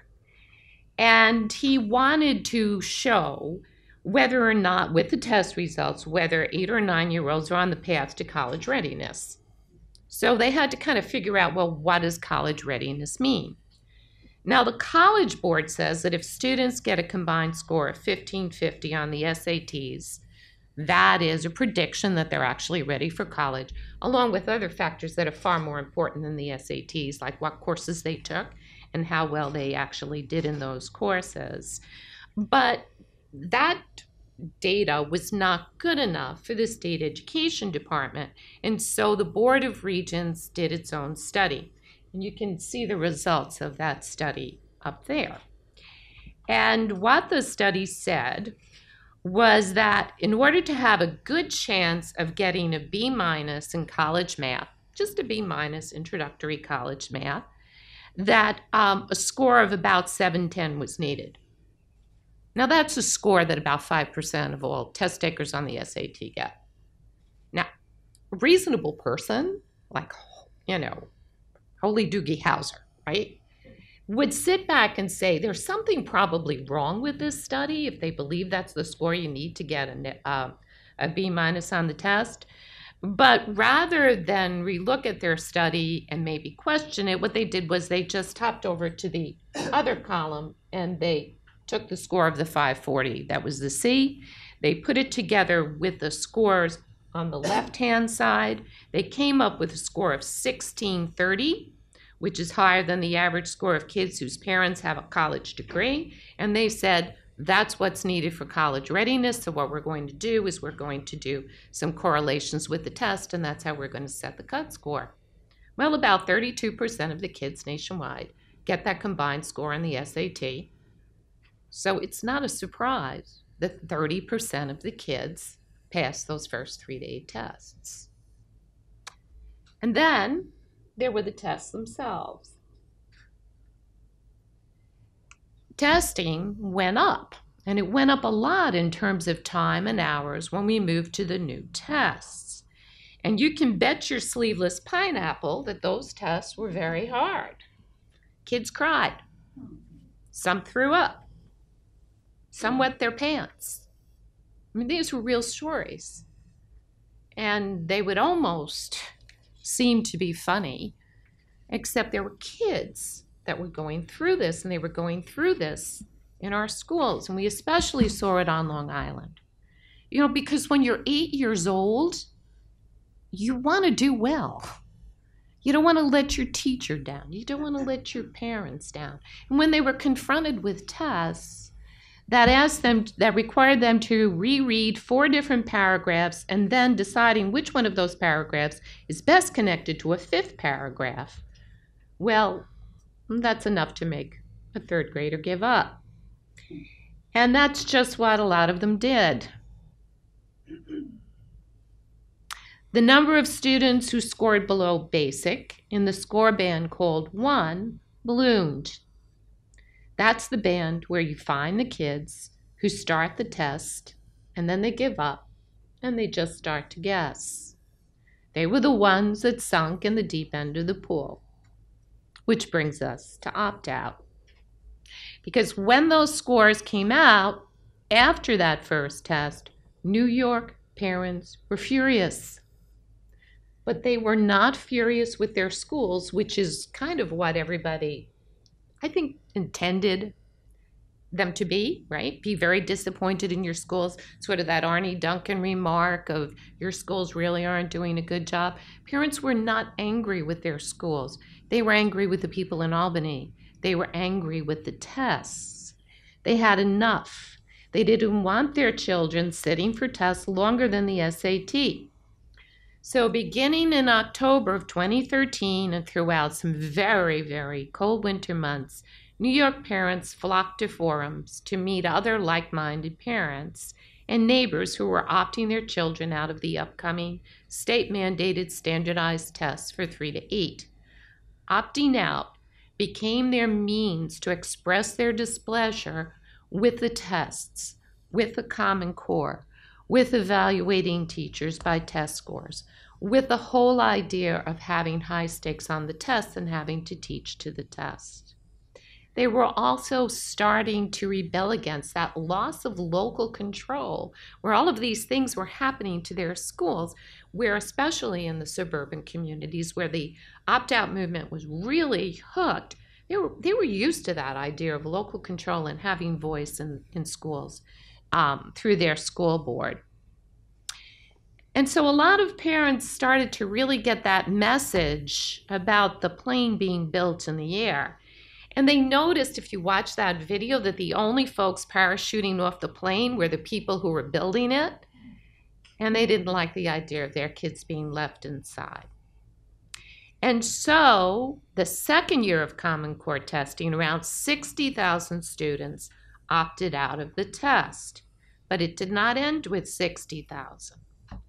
E: And he wanted to show whether or not, with the test results, whether 8 or 9-year-olds are on the path to college readiness. So they had to kind of figure out, well, what does college readiness mean? Now, the College Board says that if students get a combined score of 1550 on the SATs, that is a prediction that they're actually ready for college, along with other factors that are far more important than the SATs, like what courses they took and how well they actually did in those courses. But that data was not good enough for the State Education Department, and so the Board of Regents did its own study. And you can see the results of that study up there. And what the study said was that in order to have a good chance of getting a B- in college math, just a B- introductory college math, that a score of about 710 was needed. Now that's a score that about 5% of all test takers on the SAT get. Now, a reasonable person, like, Holy Doogie Howser, right, would sit back and say there's something probably wrong with this study if they believe that's the score you need to get a B- on the test. But rather than relook at their study and maybe question it, what they did was they just hopped over to the other column and they took the score of the 540. That was the C. They put it together with the scores on the left-hand side. They came up with a score of 1630, which is higher than the average score of kids whose parents have a college degree. And they said, that's what's needed for college readiness. So what we're going to do is we're going to do some correlations with the test, and that's how we're going to set the cut score. Well, about 32% of the kids nationwide get that combined score on the SAT. So it's not a surprise that 30% of the kids pass those first 3-day tests. And then there were the tests themselves. Testing went up, and it went up a lot in terms of time and hours when we moved to the new tests. And you can bet your sleeveless pineapple that those tests were very hard. Kids cried. Some threw up. Some wet their pants. I mean, these were real stories. And they would almost seem to be funny, except there were kids that were going through this, and they were going through this in our schools, and we especially saw it on Long Island. Because when you're 8 years old, you want to do well. You don't want to let your teacher down. You don't want to let your parents down. And when they were confronted with tests that required them to reread 4 different paragraphs and then deciding which one of those paragraphs is best connected to a 5th paragraph, well, that's enough to make a 3rd grader give up. And that's just what a lot of them did. The number of students who scored below basic in the score band called 1 ballooned. That's the band where you find the kids who start the test and then they give up and they just start to guess. They were the ones that sunk in the deep end of the pool, which brings us to opt-out. Because when those scores came out after that first test, New York parents were furious. But they were not furious with their schools, which is kind of what everybody, I think, intended them to be, right? Be very disappointed in your schools. Sort of that Arnie Duncan remark of your schools really aren't doing a good job. Parents were not angry with their schools. They were angry with the people in Albany. They were angry with the tests. They had enough. They didn't want their children sitting for tests longer than the SAT. So beginning in October of 2013 and throughout some very, very cold winter months, New York parents flocked to forums to meet other like-minded parents and neighbors who were opting their children out of the upcoming state-mandated standardized tests for 3 to 8. Opting out became their means to express their displeasure with the tests, with the Common Core, with evaluating teachers by test scores, with the whole idea of having high stakes on the tests and having to teach to the test. They were also starting to rebel against that loss of local control, where all of these things were happening to their schools, where especially in the suburban communities where the opt-out movement was really hooked, they were used to that idea of local control and having voice in schools through their school board. And so a lot of parents started to really get that message about the plane being built in the air. And they noticed, if you watch that video, that the only folks parachuting off the plane were the people who were building it. And they didn't like the idea of their kids being left inside. And so the second year of Common Core testing, around 60,000 students opted out of the test. But it did not end with 60,000.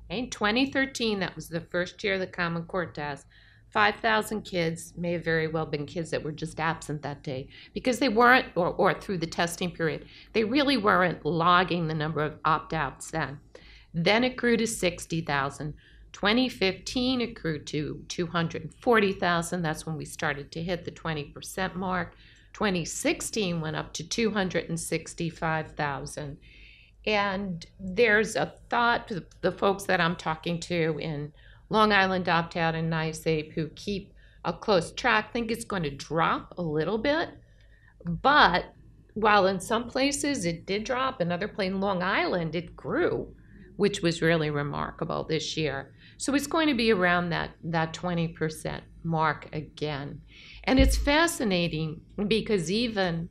E: In 2013, that was the first year of the Common Core test, 5,000 kids, may have very well been kids that were just absent that day because they weren't, or through the testing period, they really weren't logging the number of opt-outs then. Then it grew to 60,000. 2015, it grew to 240,000. That's when we started to hit the 20% mark. 2016 went up to 265,000. And there's a thought, the folks that I'm talking to in Long Island Opt-out and NYSAPE who keep a close track think it's going to drop a little bit. But while in some places it did drop, in other places, Long Island, it grew, which was really remarkable this year. So it's going to be around that 20% mark again. And it's fascinating because even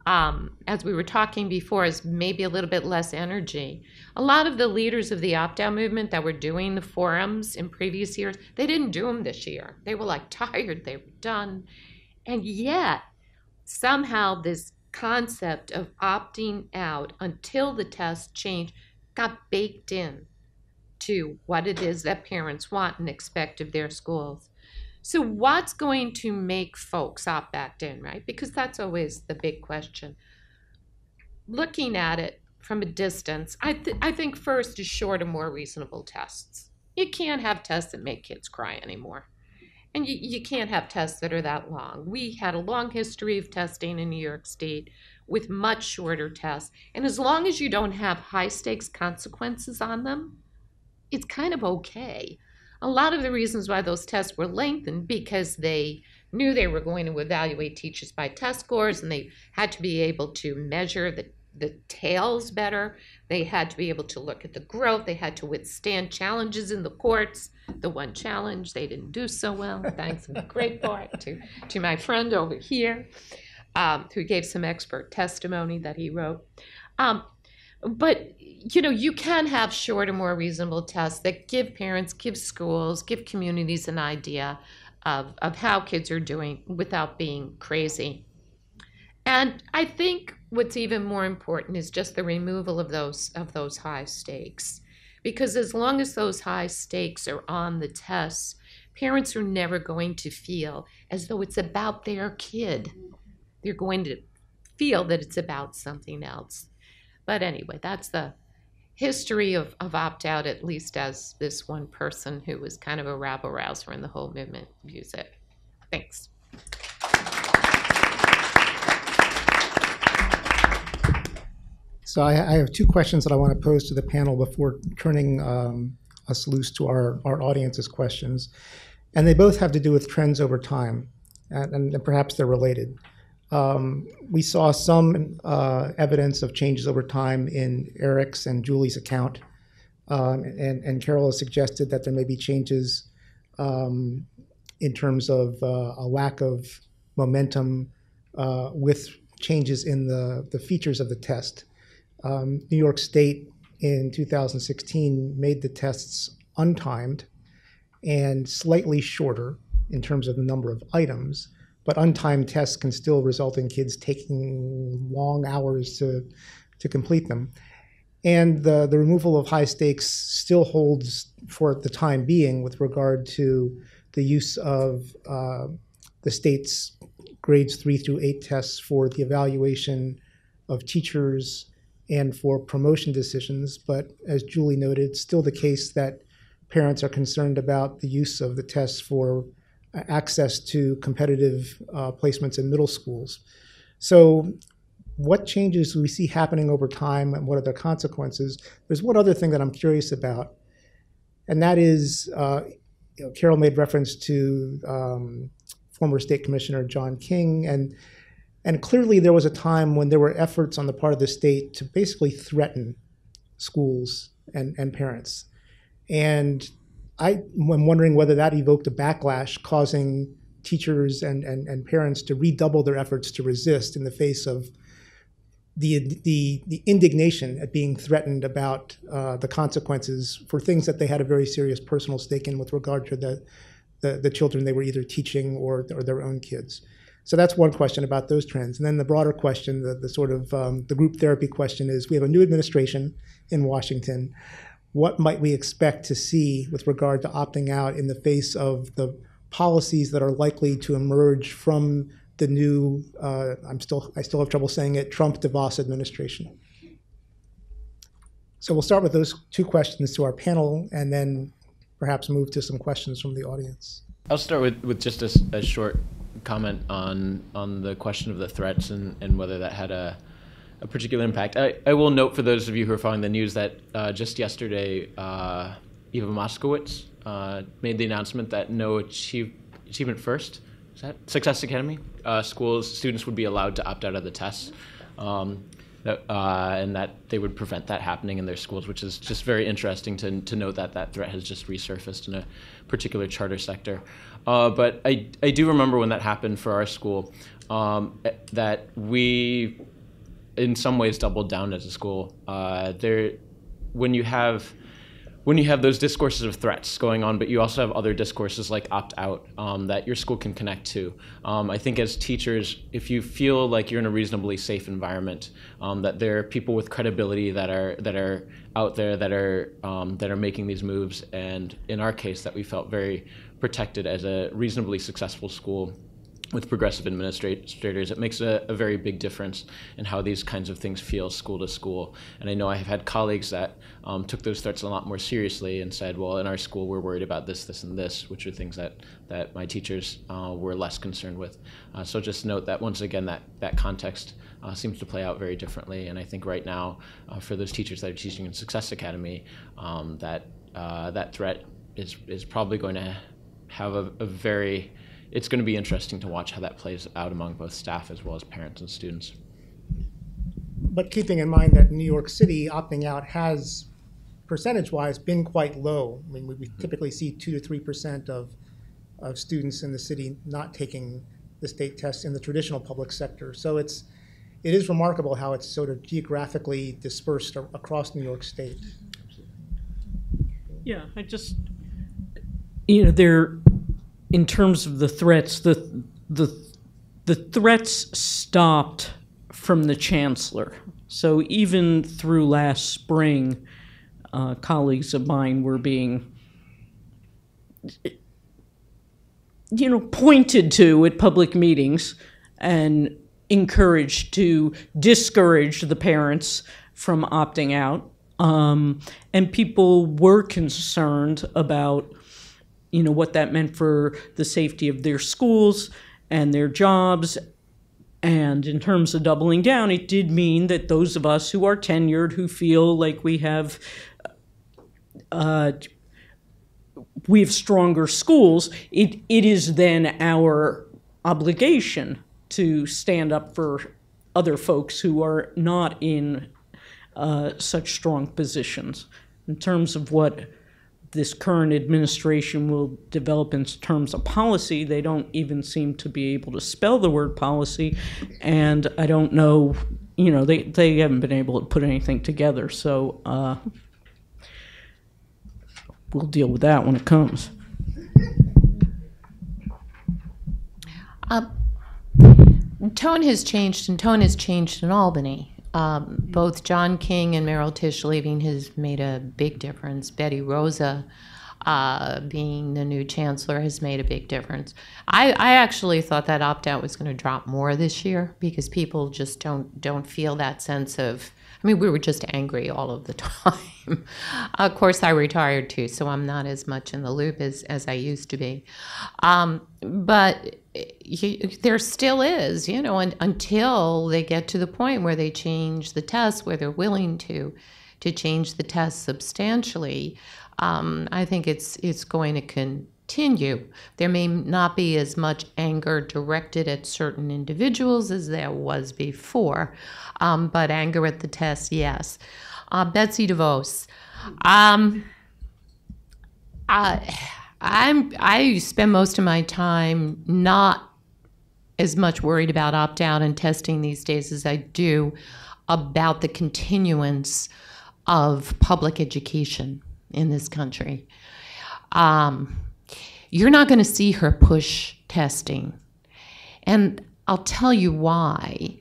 E: as we were talking before, is maybe a little bit less energy. A lot of the leaders of the opt-out movement that were doing the forums in previous years, they didn't do them this year. They were like tired, they were done. And yet, somehow this concept of opting out until the test changed got baked in to what it is that parents want and expect of their schools. So what's going to make folks opt back in, right? Because that's always the big question. Looking at it from a distance, I think first is shorter, more reasonable tests. You can't have tests that make kids cry anymore. And you can't have tests that are that long. We had a long history of testing in New York State with much shorter tests. And as long as you don't have high stakes consequences on them, it's kind of okay. A lot of the reasons why those tests were lengthened because they knew they were going to evaluate teachers by test scores and they had to be able to measure details better. They had to be able to look at the growth. They had to withstand challenges in the courts. The one challenge they didn't do so well, thanks in great part to my friend over here, who gave some expert testimony that he wrote. But, you can have shorter, more reasonable tests that give parents, give schools, give communities an idea of how kids are doing without being crazy. And I think what's even more important is just the removal of those high stakes. Because as long as those high stakes are on the tests, parents are never going to feel as though it's about their kid. They're going to feel that it's about something else. But anyway, that's the history of opt-out, at least as this one person who was kind of a rabble-rouser in the whole movement views it. Thanks.
A: So I have two questions that I want to pose to the panel before turning us loose to our audience's questions. And they both have to do with trends over time, and perhaps they're related. We saw some evidence of changes over time in Eric's and Julie's account. And Carol has suggested that there may be changes in terms of a lack of momentum with changes in the features of the test. New York State in 2016 made the tests untimed and slightly shorter in terms of the number of items, but untimed tests can still result in kids taking long hours to complete them. And the removal of high stakes still holds for the time being with regard to the use of the state's grades 3 through 8 tests for the evaluation of teachers and for promotion decisions. But as Julie noted, it's still the case that parents are concerned about the use of the tests for access to competitive placements in middle schools. So what changes do we see happening over time, and what are the consequences? There's one other thing that I'm curious about, and that is, Carol made reference to former State Commissioner John King, and clearly there was a time when there were efforts on the part of the state to basically threaten schools and parents. And I'm wondering whether that evoked a backlash, causing teachers and parents to redouble their efforts to resist in the face of the indignation at being threatened about the consequences for things that they had a very serious personal stake in with regard to the children they were either teaching or their own kids. So that's one question about those trends. And then the broader question, the sort of the group therapy question is, we have a new administration in Washington. What might we expect to see with regard to opting out in the face of the policies that are likely to emerge from the new, I still have trouble saying it, Trump-DeVos administration? So we'll start with those two questions to our panel and then perhaps move to some questions from the audience.
C: I'll start with just a short comment on the question of the threats and whether that had a particular impact. I will note for those of you who are following the news that just yesterday, Eva Moskowitz made the announcement that no Achievement First, is that Success Academy, students would be allowed to opt out of the tests, and that they would prevent that happening in their schools, which is just very interesting to note that threat has just resurfaced in a particular charter sector. But I do remember when that happened for our school, that we, in some ways, doubled down as a school. When you have those discourses of threats going on, but you also have other discourses like opt-out that your school can connect to. I think as teachers, if you feel like you're in a reasonably safe environment, that there are people with credibility that are out there that are making these moves, and in our case, that we felt very protected as a reasonably successful school with progressive administrators, it makes a very big difference in how these kinds of things feel school to school. And I know I have had colleagues that took those threats a lot more seriously and said, well, in our school, we're worried about this, this, and this, which are things that my teachers were less concerned with. So just note that, once again, that context seems to play out very differently. And I think right now, for those teachers that are teaching in Success Academy, that threat is probably going to have it's going to be interesting to watch how that plays out among both staff as well as parents and students.
A: But keeping in mind that New York City opting out has, percentage-wise, been quite low. I mean, we typically see 2 to 3% of students in the city not taking the state tests in the traditional public sector. So it is remarkable how it's sort of geographically dispersed across New York State.
D: Yeah, I just, there, in terms of the threats, the threats stopped from the chancellor. So even through last spring, colleagues of mine were being, pointed to at public meetings and encouraged to discourage the parents from opting out. And people were concerned about, what that meant for the safety of their schools and their jobs. And in terms of doubling down, it did mean that those of us who are tenured, who feel like we have stronger schools, it is then our obligation to stand up for other folks who are not in such strong positions. In terms of what this current administration will develop in terms of policy, they don't even seem to be able to spell the word policy, and I don't know, they haven't been able to put anything together, so we'll deal with that when it comes.
E: Tone has changed, and tone has changed in Albany. Both John King and Merrill Tisch leaving has made a big difference. Betty Rosa being the new chancellor has made a big difference. I actually thought that opt-out was going to drop more this year because people just don't feel that sense of, we were just angry all of the time. Of course, I retired too, so I'm not as much in the loop as I used to be. But there still is, until they get to the point where they change the test, where they're willing to change the test substantially. I think it's going to continue. There may not be as much anger directed at certain individuals as there was before, but anger at the test, yes. Betsy DeVos. I spend most of my time not as much worried about opt-out and testing these days as I do about the continuance of public education in this country. You're not going to see her push testing. And I'll tell you why.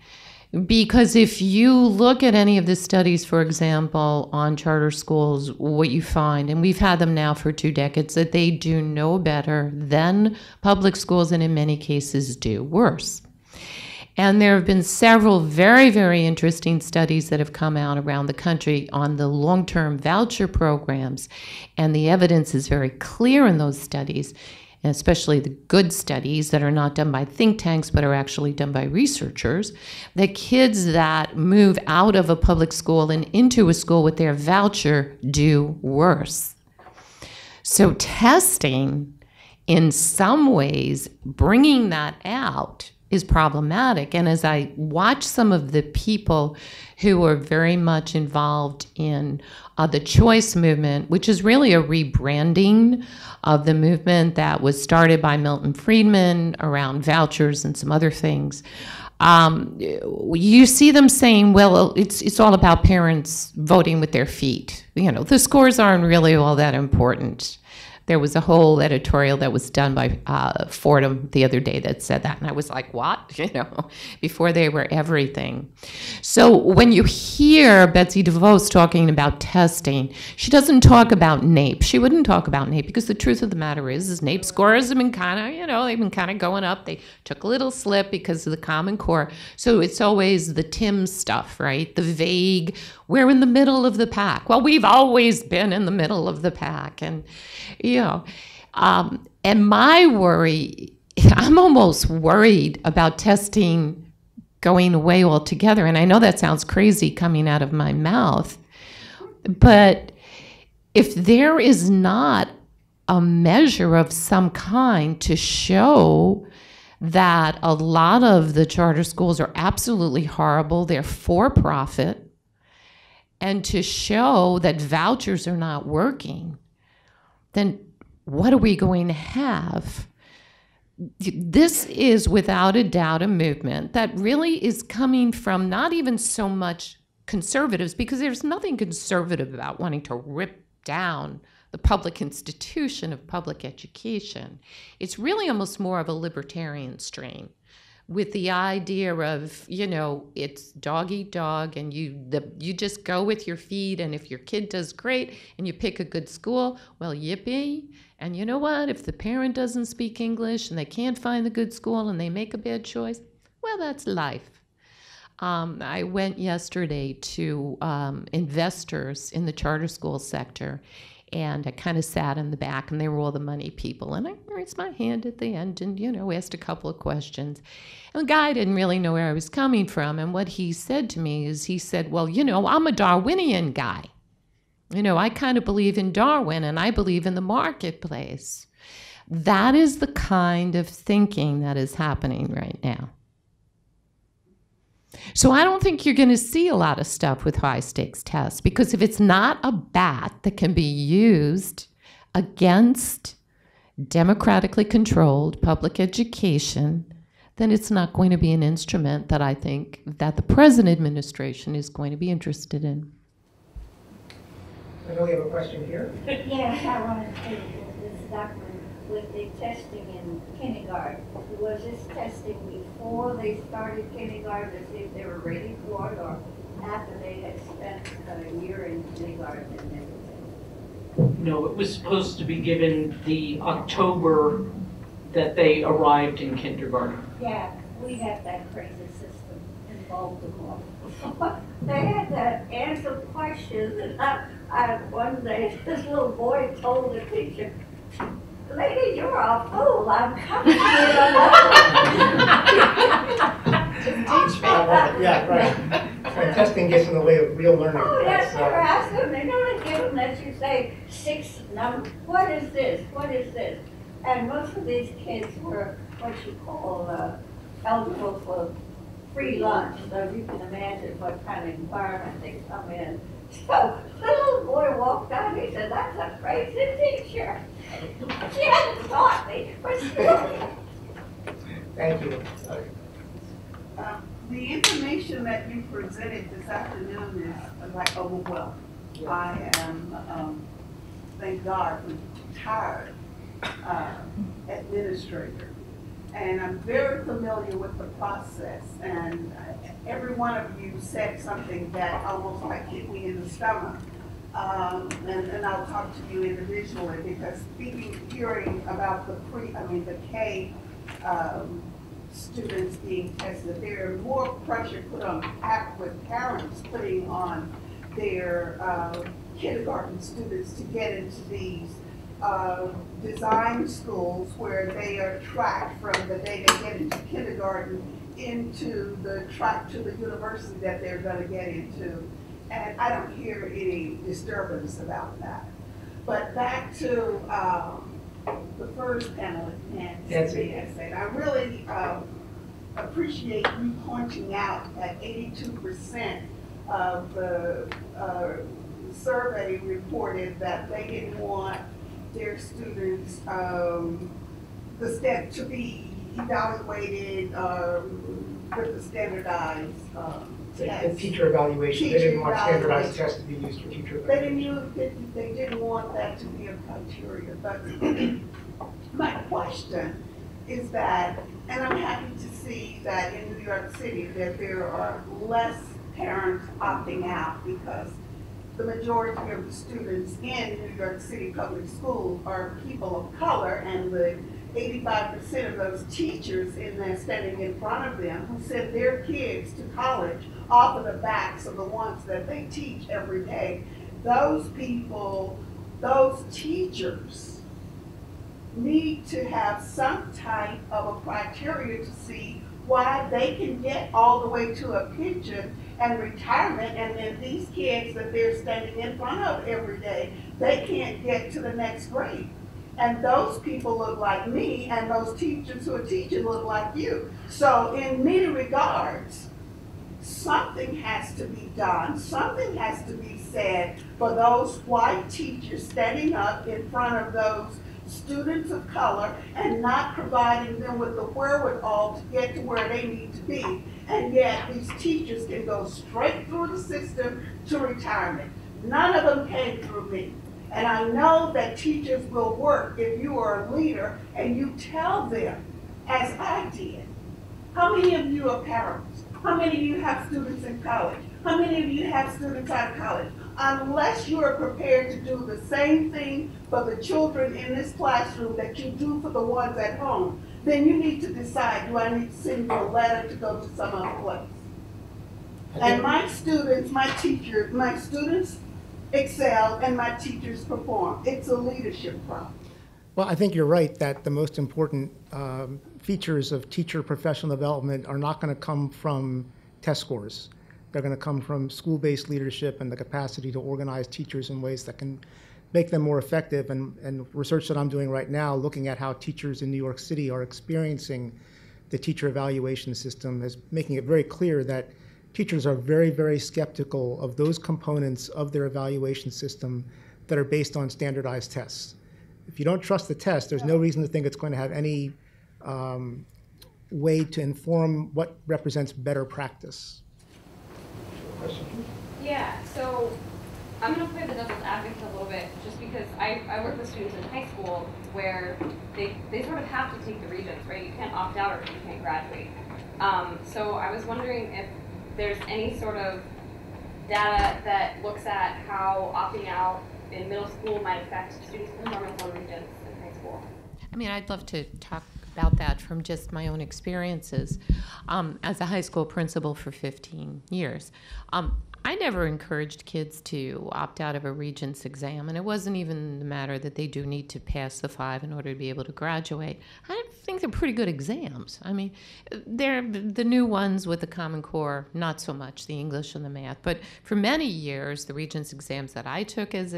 E: Because if you look at any of the studies, for example, on charter schools, what you find, and we've had them now for 2 decades, that they do no better than public schools, and in many cases do worse. And there have been several very, very interesting studies that have come out around the country on the long-term voucher programs, and the evidence is very clear in those studies, and especially the good studies that are not done by think tanks but are actually done by researchers, that kids that move out of a public school and into a school with their voucher do worse. So testing, in some ways, bringing that out is problematic. And as I watch some of the people who are very much involved in the choice movement, which is really a rebranding of the movement that was started by Milton Friedman around vouchers and some other things, you see them saying, well, it's all about parents voting with their feet. The scores aren't really all that important. There was a whole editorial that was done by Fordham the other day that said that, and I was like, what? Before they were everything. So when you hear Betsy DeVos talking about testing, she doesn't talk about NAEP. She wouldn't talk about NAEP because the truth of the matter is NAEP scores have been kind of, they've been kind of going up. They took a little slip because of the Common Core. So it's always the Tim stuff, right? The vague, we're in the middle of the pack. Well, we've always been in the middle of the pack. And, and my worry, I'm almost worried about testing going away altogether. And I know that sounds crazy coming out of my mouth, but if there is not a measure of some kind to show that a lot of the charter schools are absolutely horrible. They're for profit. And to show that vouchers are not working, then what are we going to have? This is without a doubt a movement that really is coming from not even so much conservatives, because there's nothing conservative about wanting to rip down the public institution of public education. It's really almost more of a libertarian strain, with the idea of, you know, it's dog eat dog, and you just go with your feet, and if your kid does great and you pick a good school, well, yippee. And you know what? If the parent doesn't speak English and they can't find the good school and they make a bad choice, well, that's life. I went yesterday to investors in the charter school sector, and I kind of sat in the back, and they were all the money people. And I raised my hand at the end and, you know, asked a couple of questions. And the guy didn't really know where I was coming from. And what he said to me is, he said, well, you know, I'm a Darwinian guy. You know, I kind of believe in Darwin, and I believe in the marketplace. That is the kind of thinking that is happening right now. So I don't think you're going to see a lot of stuff with high-stakes tests, because if it's not a bat that can be used against democratically controlled public education, then it's not going to be an instrument that I think that the present administration is going to be interested in.
A: I know we have a question here.
G: Yes, I wanted to this doctor with the testing in kindergarten. Was this testing before they started kindergarten to see if they were ready for it, or after they had spent a year in kindergarten and everything?
D: No, it was supposed to be given the October that they arrived in kindergarten.
G: Yeah, we have that crazy system in Baltimore. They had to answer questions, and one day this little boy told the teacher, "Lady, you're a fool. I'm coming here alone." Just teach me.
A: Yeah, right. When testing gets in the way of real learning.
G: Oh, yes,
A: That's,
G: they're asking. They're going to give them that you say 6 numbers. What is this? What is this? And most of these kids were what you call eligible for free lunch. So you can imagine what kind of environment they come in. So the little boy walked out. He said, "That's a crazy teacher. She hasn't taught me, but still."
A: Thank you.
H: The information that you presented this afternoon is like overwhelming. I am, thank God, a retired administrator, and I'm very familiar with the process. And every one of you said something that almost like hit me in the stomach. And I'll talk to you individually, because hearing about the K students being tested, there is more pressure put on with parents putting on their kindergarten students to get into these design schools where they are tracked from the day they get into kindergarten into the track to the university that they're going to get into. And I don't hear any disturbance about that. But back to the first panelist, Nancy, I really appreciate you pointing out that 82% of the survey reported that they didn't want their students to be evaluated with the standardized
A: The teacher evaluation. They didn't want standardized tests to be used for teacher evaluation.
H: They didn't want that to be a criteria. But my question is that, and I'm happy to see that in New York City that there are less parents opting out, because the majority of the students in New York City public schools are people of color, and the 85% of those teachers in there standing in front of them who send their kids to college off of the backs of the ones that they teach every day. Those people, those teachers need to have some type of a criteria to see why they can get all the way to a pension and retirement, and then these kids that they're standing in front of every day, they can't get to the next grade. And those people look like me, and those teachers who are teaching look like you. So in many regards, something has to be done, something has to be said for those white teachers standing up in front of those students of color and not providing them with the wherewithal to get to where they need to be. And yet these teachers can go straight through the system to retirement. None of them came through me. And I know that teachers will work if you are a leader and you tell them, as I did. How many of you are parents? How many of you have students in college? How many of you have students out of college? Unless you are prepared to do the same thing for the children in this classroom that you do for the ones at home, then you need to decide, do I need to send you a letter to go to some other place? And my students, my students excel and my teachers perform. It's a leadership problem.
A: Well, I think you're right that the most important features of teacher professional development are not going to come from test scores. They're going to come from school-based leadership and the capacity to organize teachers in ways that can make them more effective. And research that I'm doing right now, looking at how teachers in New York City are experiencing the teacher evaluation system, is making it very clear that teachers are very, very skeptical of those components of their evaluation system that are based on standardized tests. If you don't trust the test, there's no reason to think it's going to have any way to inform what represents better practice.
I: Yeah, so I'm going to play the devil's advocate a little bit, just because I work with students in high school where they sort of have to take the Regents, right? You can't opt out or you can't graduate. So I was wondering if there's any sort of data that looks at how opting out in middle school might affect students' performance on Regents in high school.
E: I mean, I'd love to talk about that from just my own experiences as a high school principal for 15 years. I never encouraged kids to opt out of a Regents exam, and it wasn't even the matter that they do need to pass the 5 in order to be able to graduate. I think they're pretty good exams. I mean, they're the new ones with the Common Core, not so much, the English and the math. But for many years, the Regents exams that I took as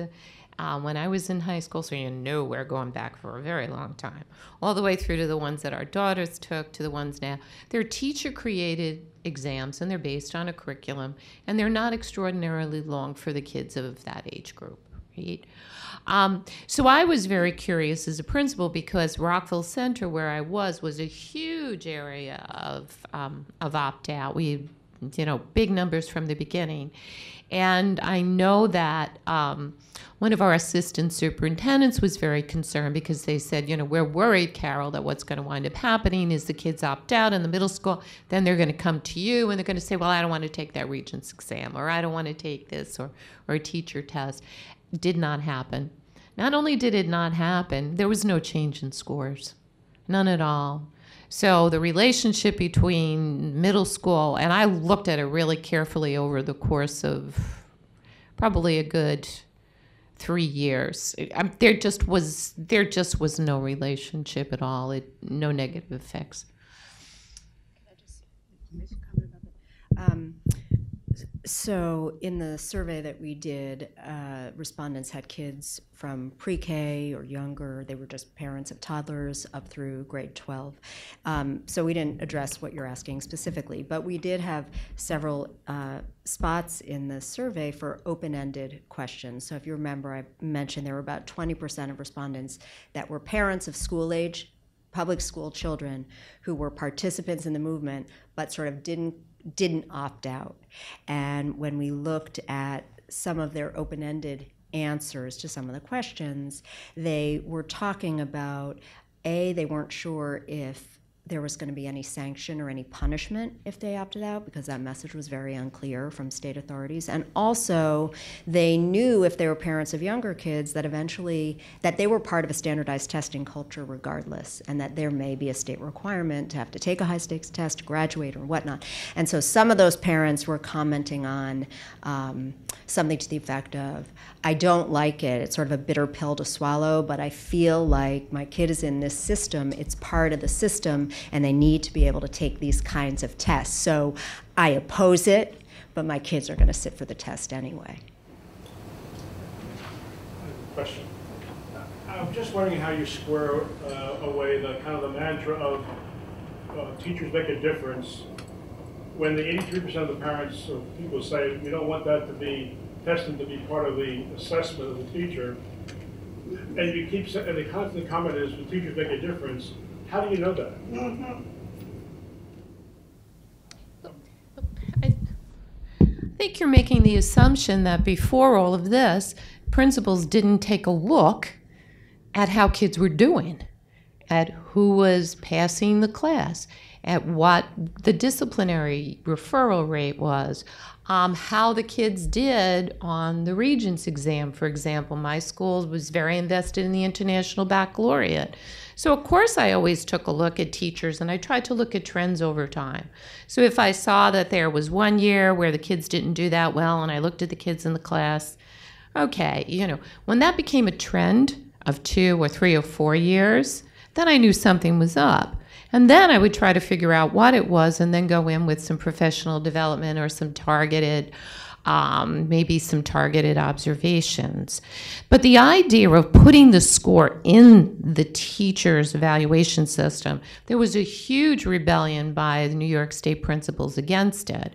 E: when I was in high school, so you know we're going back for a very long time, all the way through to the ones that our daughters took, to the ones now. They're teacher-created exams, and they're based on a curriculum, and they're not extraordinarily long for the kids of that age group, right? So I was very curious as a principal, because Rockville Center, where I was a huge area of opt-out. We, big numbers from the beginning. And I know that one of our assistant superintendents was very concerned, because they said, we're worried, Carol, that what's going to wind up happening is the kids opt out in the middle school, then they're going to come to you and they're going to say, well, I don't want to take that Regents exam, or I don't want to take this, or a teacher test. Did not happen. Not only did it not happen, there was no change in scores. None at all. So the relationship between middle school, and I looked at it really carefully over the course of probably a good 3 years. There just was no relationship at all. No negative effects.
B: Can I just make a comment about that? So in the survey that we did, respondents had kids from pre-K or younger. They were just parents of toddlers up through grade 12. So we didn't address what you're asking specifically, but we did have several spots in the survey for open-ended questions. So if you remember, I mentioned there were about 20% of respondents that were parents of school-age public school children who were participants in the movement, but sort of didn't opt out. And when we looked at some of their open-ended answers to some of the questions, they were talking about, they weren't sure if there was going to be any sanction or any punishment if they opted out, because that message was very unclear from state authorities. And also, they knew if they were parents of younger kids that eventually, that they were part of a standardized testing culture regardless, and that there may be a state requirement to have to take a high-stakes test to graduate or whatnot. And so some of those parents were commenting on something to the effect of, I don't like it, it's sort of a bitter pill to swallow, but I feel like my kid is in this system, it's part of the system, and they need to be able to take these kinds of tests. So I oppose it, but my kids are going to sit for the test anyway.
F: Question. I'm just wondering how you square away the kind of the mantra of teachers make a difference when the 83% of the parents or people say we don't want that to be tested to be part of the assessment of the teacher, and you keep and the constant comment is the teachers make a difference. How do you know that?
E: I think you're making the assumption that before all of this, principals didn't take a look at how kids were doing, at who was passing the class, at what the disciplinary referral rate was, how the kids did on the Regents exam, for example. My school was very invested in the International Baccalaureate. So of course I always took a look at teachers, and I tried to look at trends over time. So if I saw that there was one year where the kids didn't do that well and I looked at the kids in the class, okay, you know, when that became a trend of 2 or 3 or 4 years, then I knew something was up. And then I would try to figure out what it was and then go in with some professional development or some targeted, maybe some targeted observations. But the idea of putting the score in the teacher's evaluation system, there was a huge rebellion by the New York State principals against it.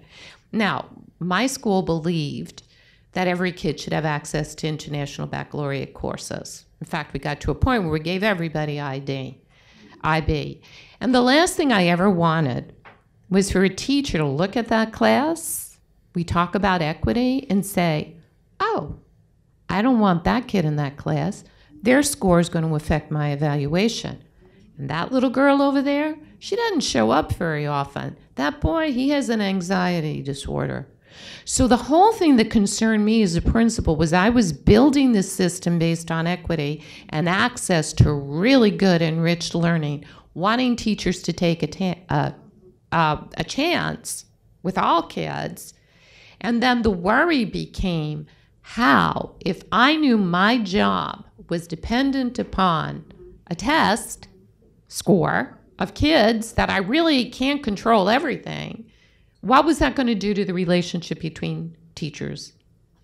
E: Now, my school believed that every kid should have access to International Baccalaureate courses. In fact, we got to a point where we gave everybody IB. And the last thing I ever wanted was for a teacher to look at that class, we talk about equity, and say, oh, I don't want that kid in that class. Their score is going to affect my evaluation. And that little girl over there, she doesn't show up very often. That boy, he has an anxiety disorder. So the whole thing that concerned me as a principal was I was building this system based on equity and access to really good enriched learning, wanting teachers to take a chance with all kids. And then the worry became how, if I knew my job was dependent upon a test score of kids that I really can't control everything, what was that going to do to the relationship between teachers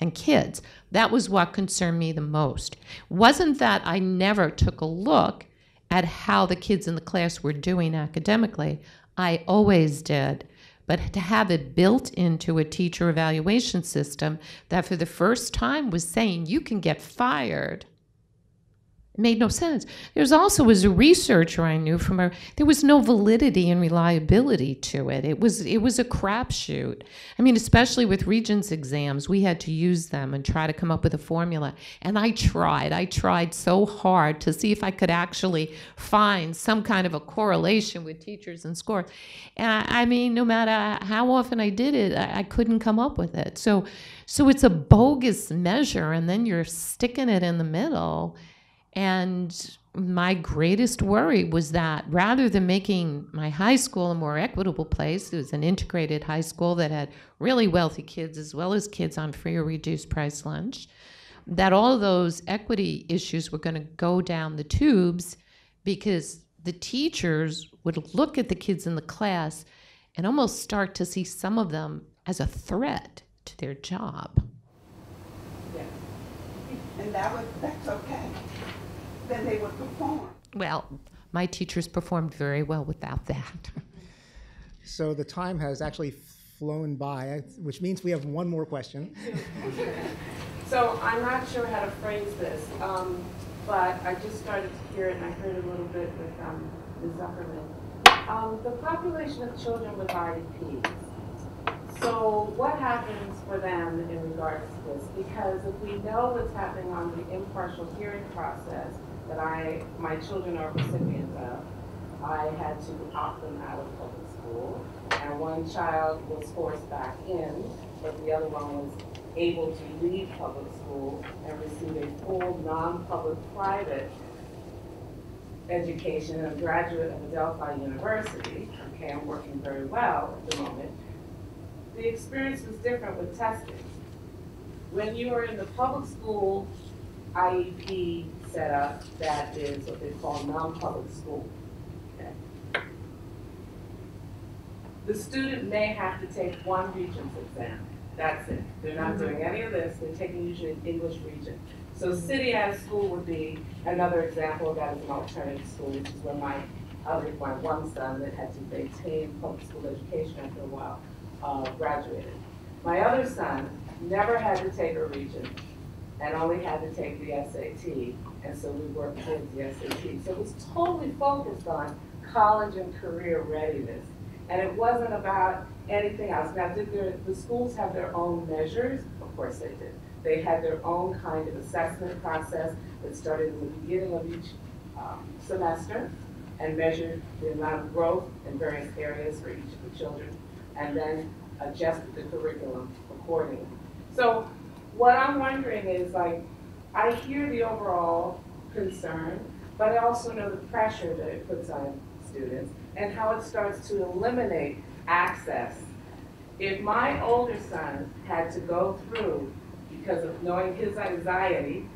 E: and kids? That was what concerned me the most. Wasn't that I never took a look at how the kids in the class were doing academically. I always did. But to have it built into a teacher evaluation system that for the first time was saying you can get fired, it made no sense. There's also, as a researcher I knew there was no validity and reliability to it. It was a crapshoot. I mean, especially with Regents exams, we had to use them and try to come up with a formula. And I tried so hard to see if I could actually find some kind of a correlation with teachers and scores. And I mean, no matter how often I did it, I couldn't come up with it. So it's a bogus measure, and then you're sticking it in the middle. And my greatest worry was that rather than making my high school a more equitable place, it was an integrated high school that had really wealthy kids as well as kids on free or reduced price lunch, that all of those equity issues were going to go down the tubes because the teachers would look at the kids in the class and almost start to see some of them as a threat to their job.
H: Yeah. And that's okay. Then they would perform.
E: Well, my teachers performed very well without that.
A: So the time has actually flown by, which means we have one more question.
J: So I'm not sure how to phrase this, but I just started to hear it, and I heard a little bit with Ms. Zuckerman. The population of children with IEPs. So what happens for them in regards to this? Because if we know what's happening on the impartial hearing process that my children are recipients of, I had to opt them out of public school, and one child was forced back in, but the other one was able to leave public school and receive a full non-public private education, a graduate of Adelphi University. Okay, I'm working very well at the moment. The experience was different with testing. When you are in the public school IEP setup, that is what they call non-public school. Okay. The student may have to take one Regents exam. That's it. They're not doing any of this. They're taking usually an English Regent. So City as School would be another example of that as an alternative school, which is where my one son that had to maintain public school education after a while graduated. My other son never had to take a Regent and only had to take the SAT, and so we worked towards the SAT. So it was totally focused on college and career readiness, and it wasn't about anything else. Now, did the schools have their own measures? Of course they did. They had their own kind of assessment process that started in the beginning of each semester and measured the amount of growth in various areas for each of the children, and then adjusted the curriculum accordingly. So what I'm wondering is, like, I hear the overall concern, but I also know the pressure that it puts on students and how it starts to eliminate access. If my older son had to go through, because of knowing his anxiety,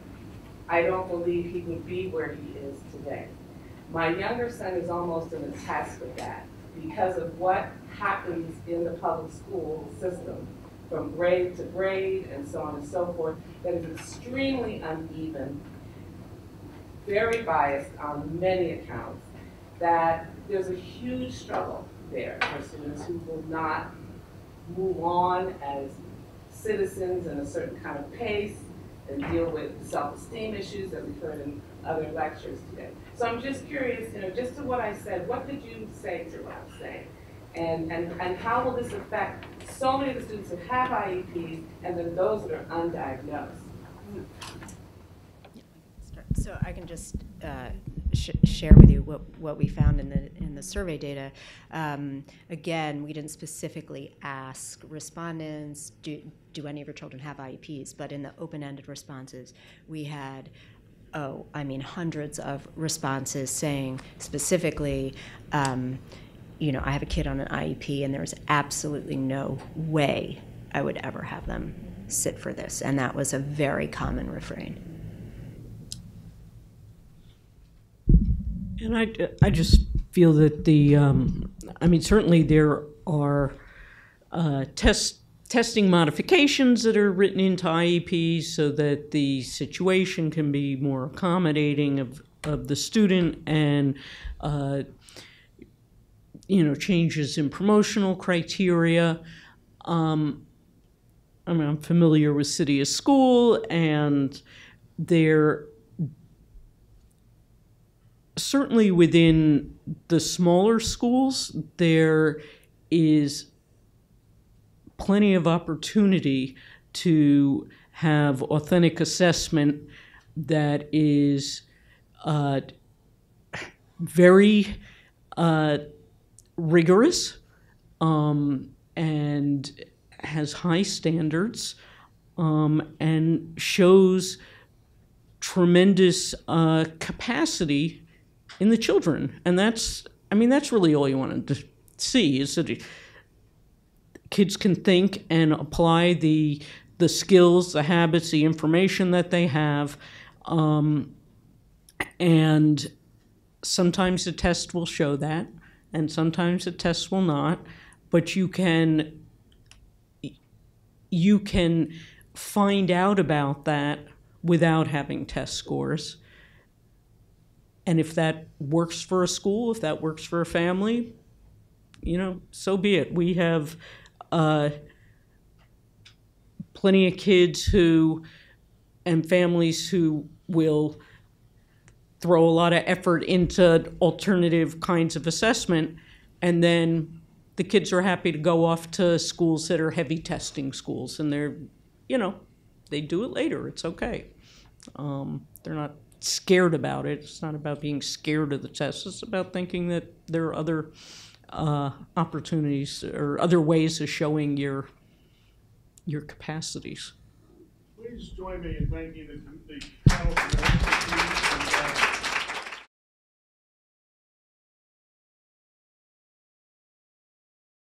J: I don't believe he would be where he is today. My younger son is almost in a test with that because of what happens in the public school system, from grade to grade and so on and so forth, that is extremely uneven, very biased on many accounts, that there's a huge struggle there for students who will not move on as citizens in a certain kind of pace and deal with self-esteem issues that we've heard in other lectures today. So I'm just curious, just to what I said, what did you say to what I'm saying? And how will this affect so many of the students who have IEPs and then those that are undiagnosed?
B: So I can just share with you what we found in the survey data. Again, we didn't specifically ask respondents, do any of your children have IEPs? But in the open-ended responses, we had hundreds of responses saying specifically, I have a kid on an IEP and there's absolutely no way I would ever have them sit for this. And that was a very common refrain.
D: And I just feel that certainly there are testing modifications that are written into IEPs so that the situation can be more accommodating of the student, and changes in promotional criteria. I'm familiar with City as School, and there certainly within the smaller schools, there is plenty of opportunity to have authentic assessment that is very rigorous and has high standards and shows tremendous capacity in the children. And that's really all you want to see, is that kids can think and apply the skills, the habits, the information that they have. And sometimes the test will show that, and sometimes the test will not. But you can find out about that without having test scores. And if that works for a school, if that works for a family, so be it. We have plenty of kids and families who will throw a lot of effort into alternative kinds of assessment, and then the kids are happy to go off to schools that are heavy testing schools, and they do it later. It's okay. They're not scared about it. It's not about being scared of the test. It's about thinking that there are other opportunities or other ways of showing your capacities.
F: Please join me in thanking the panel for their expertise and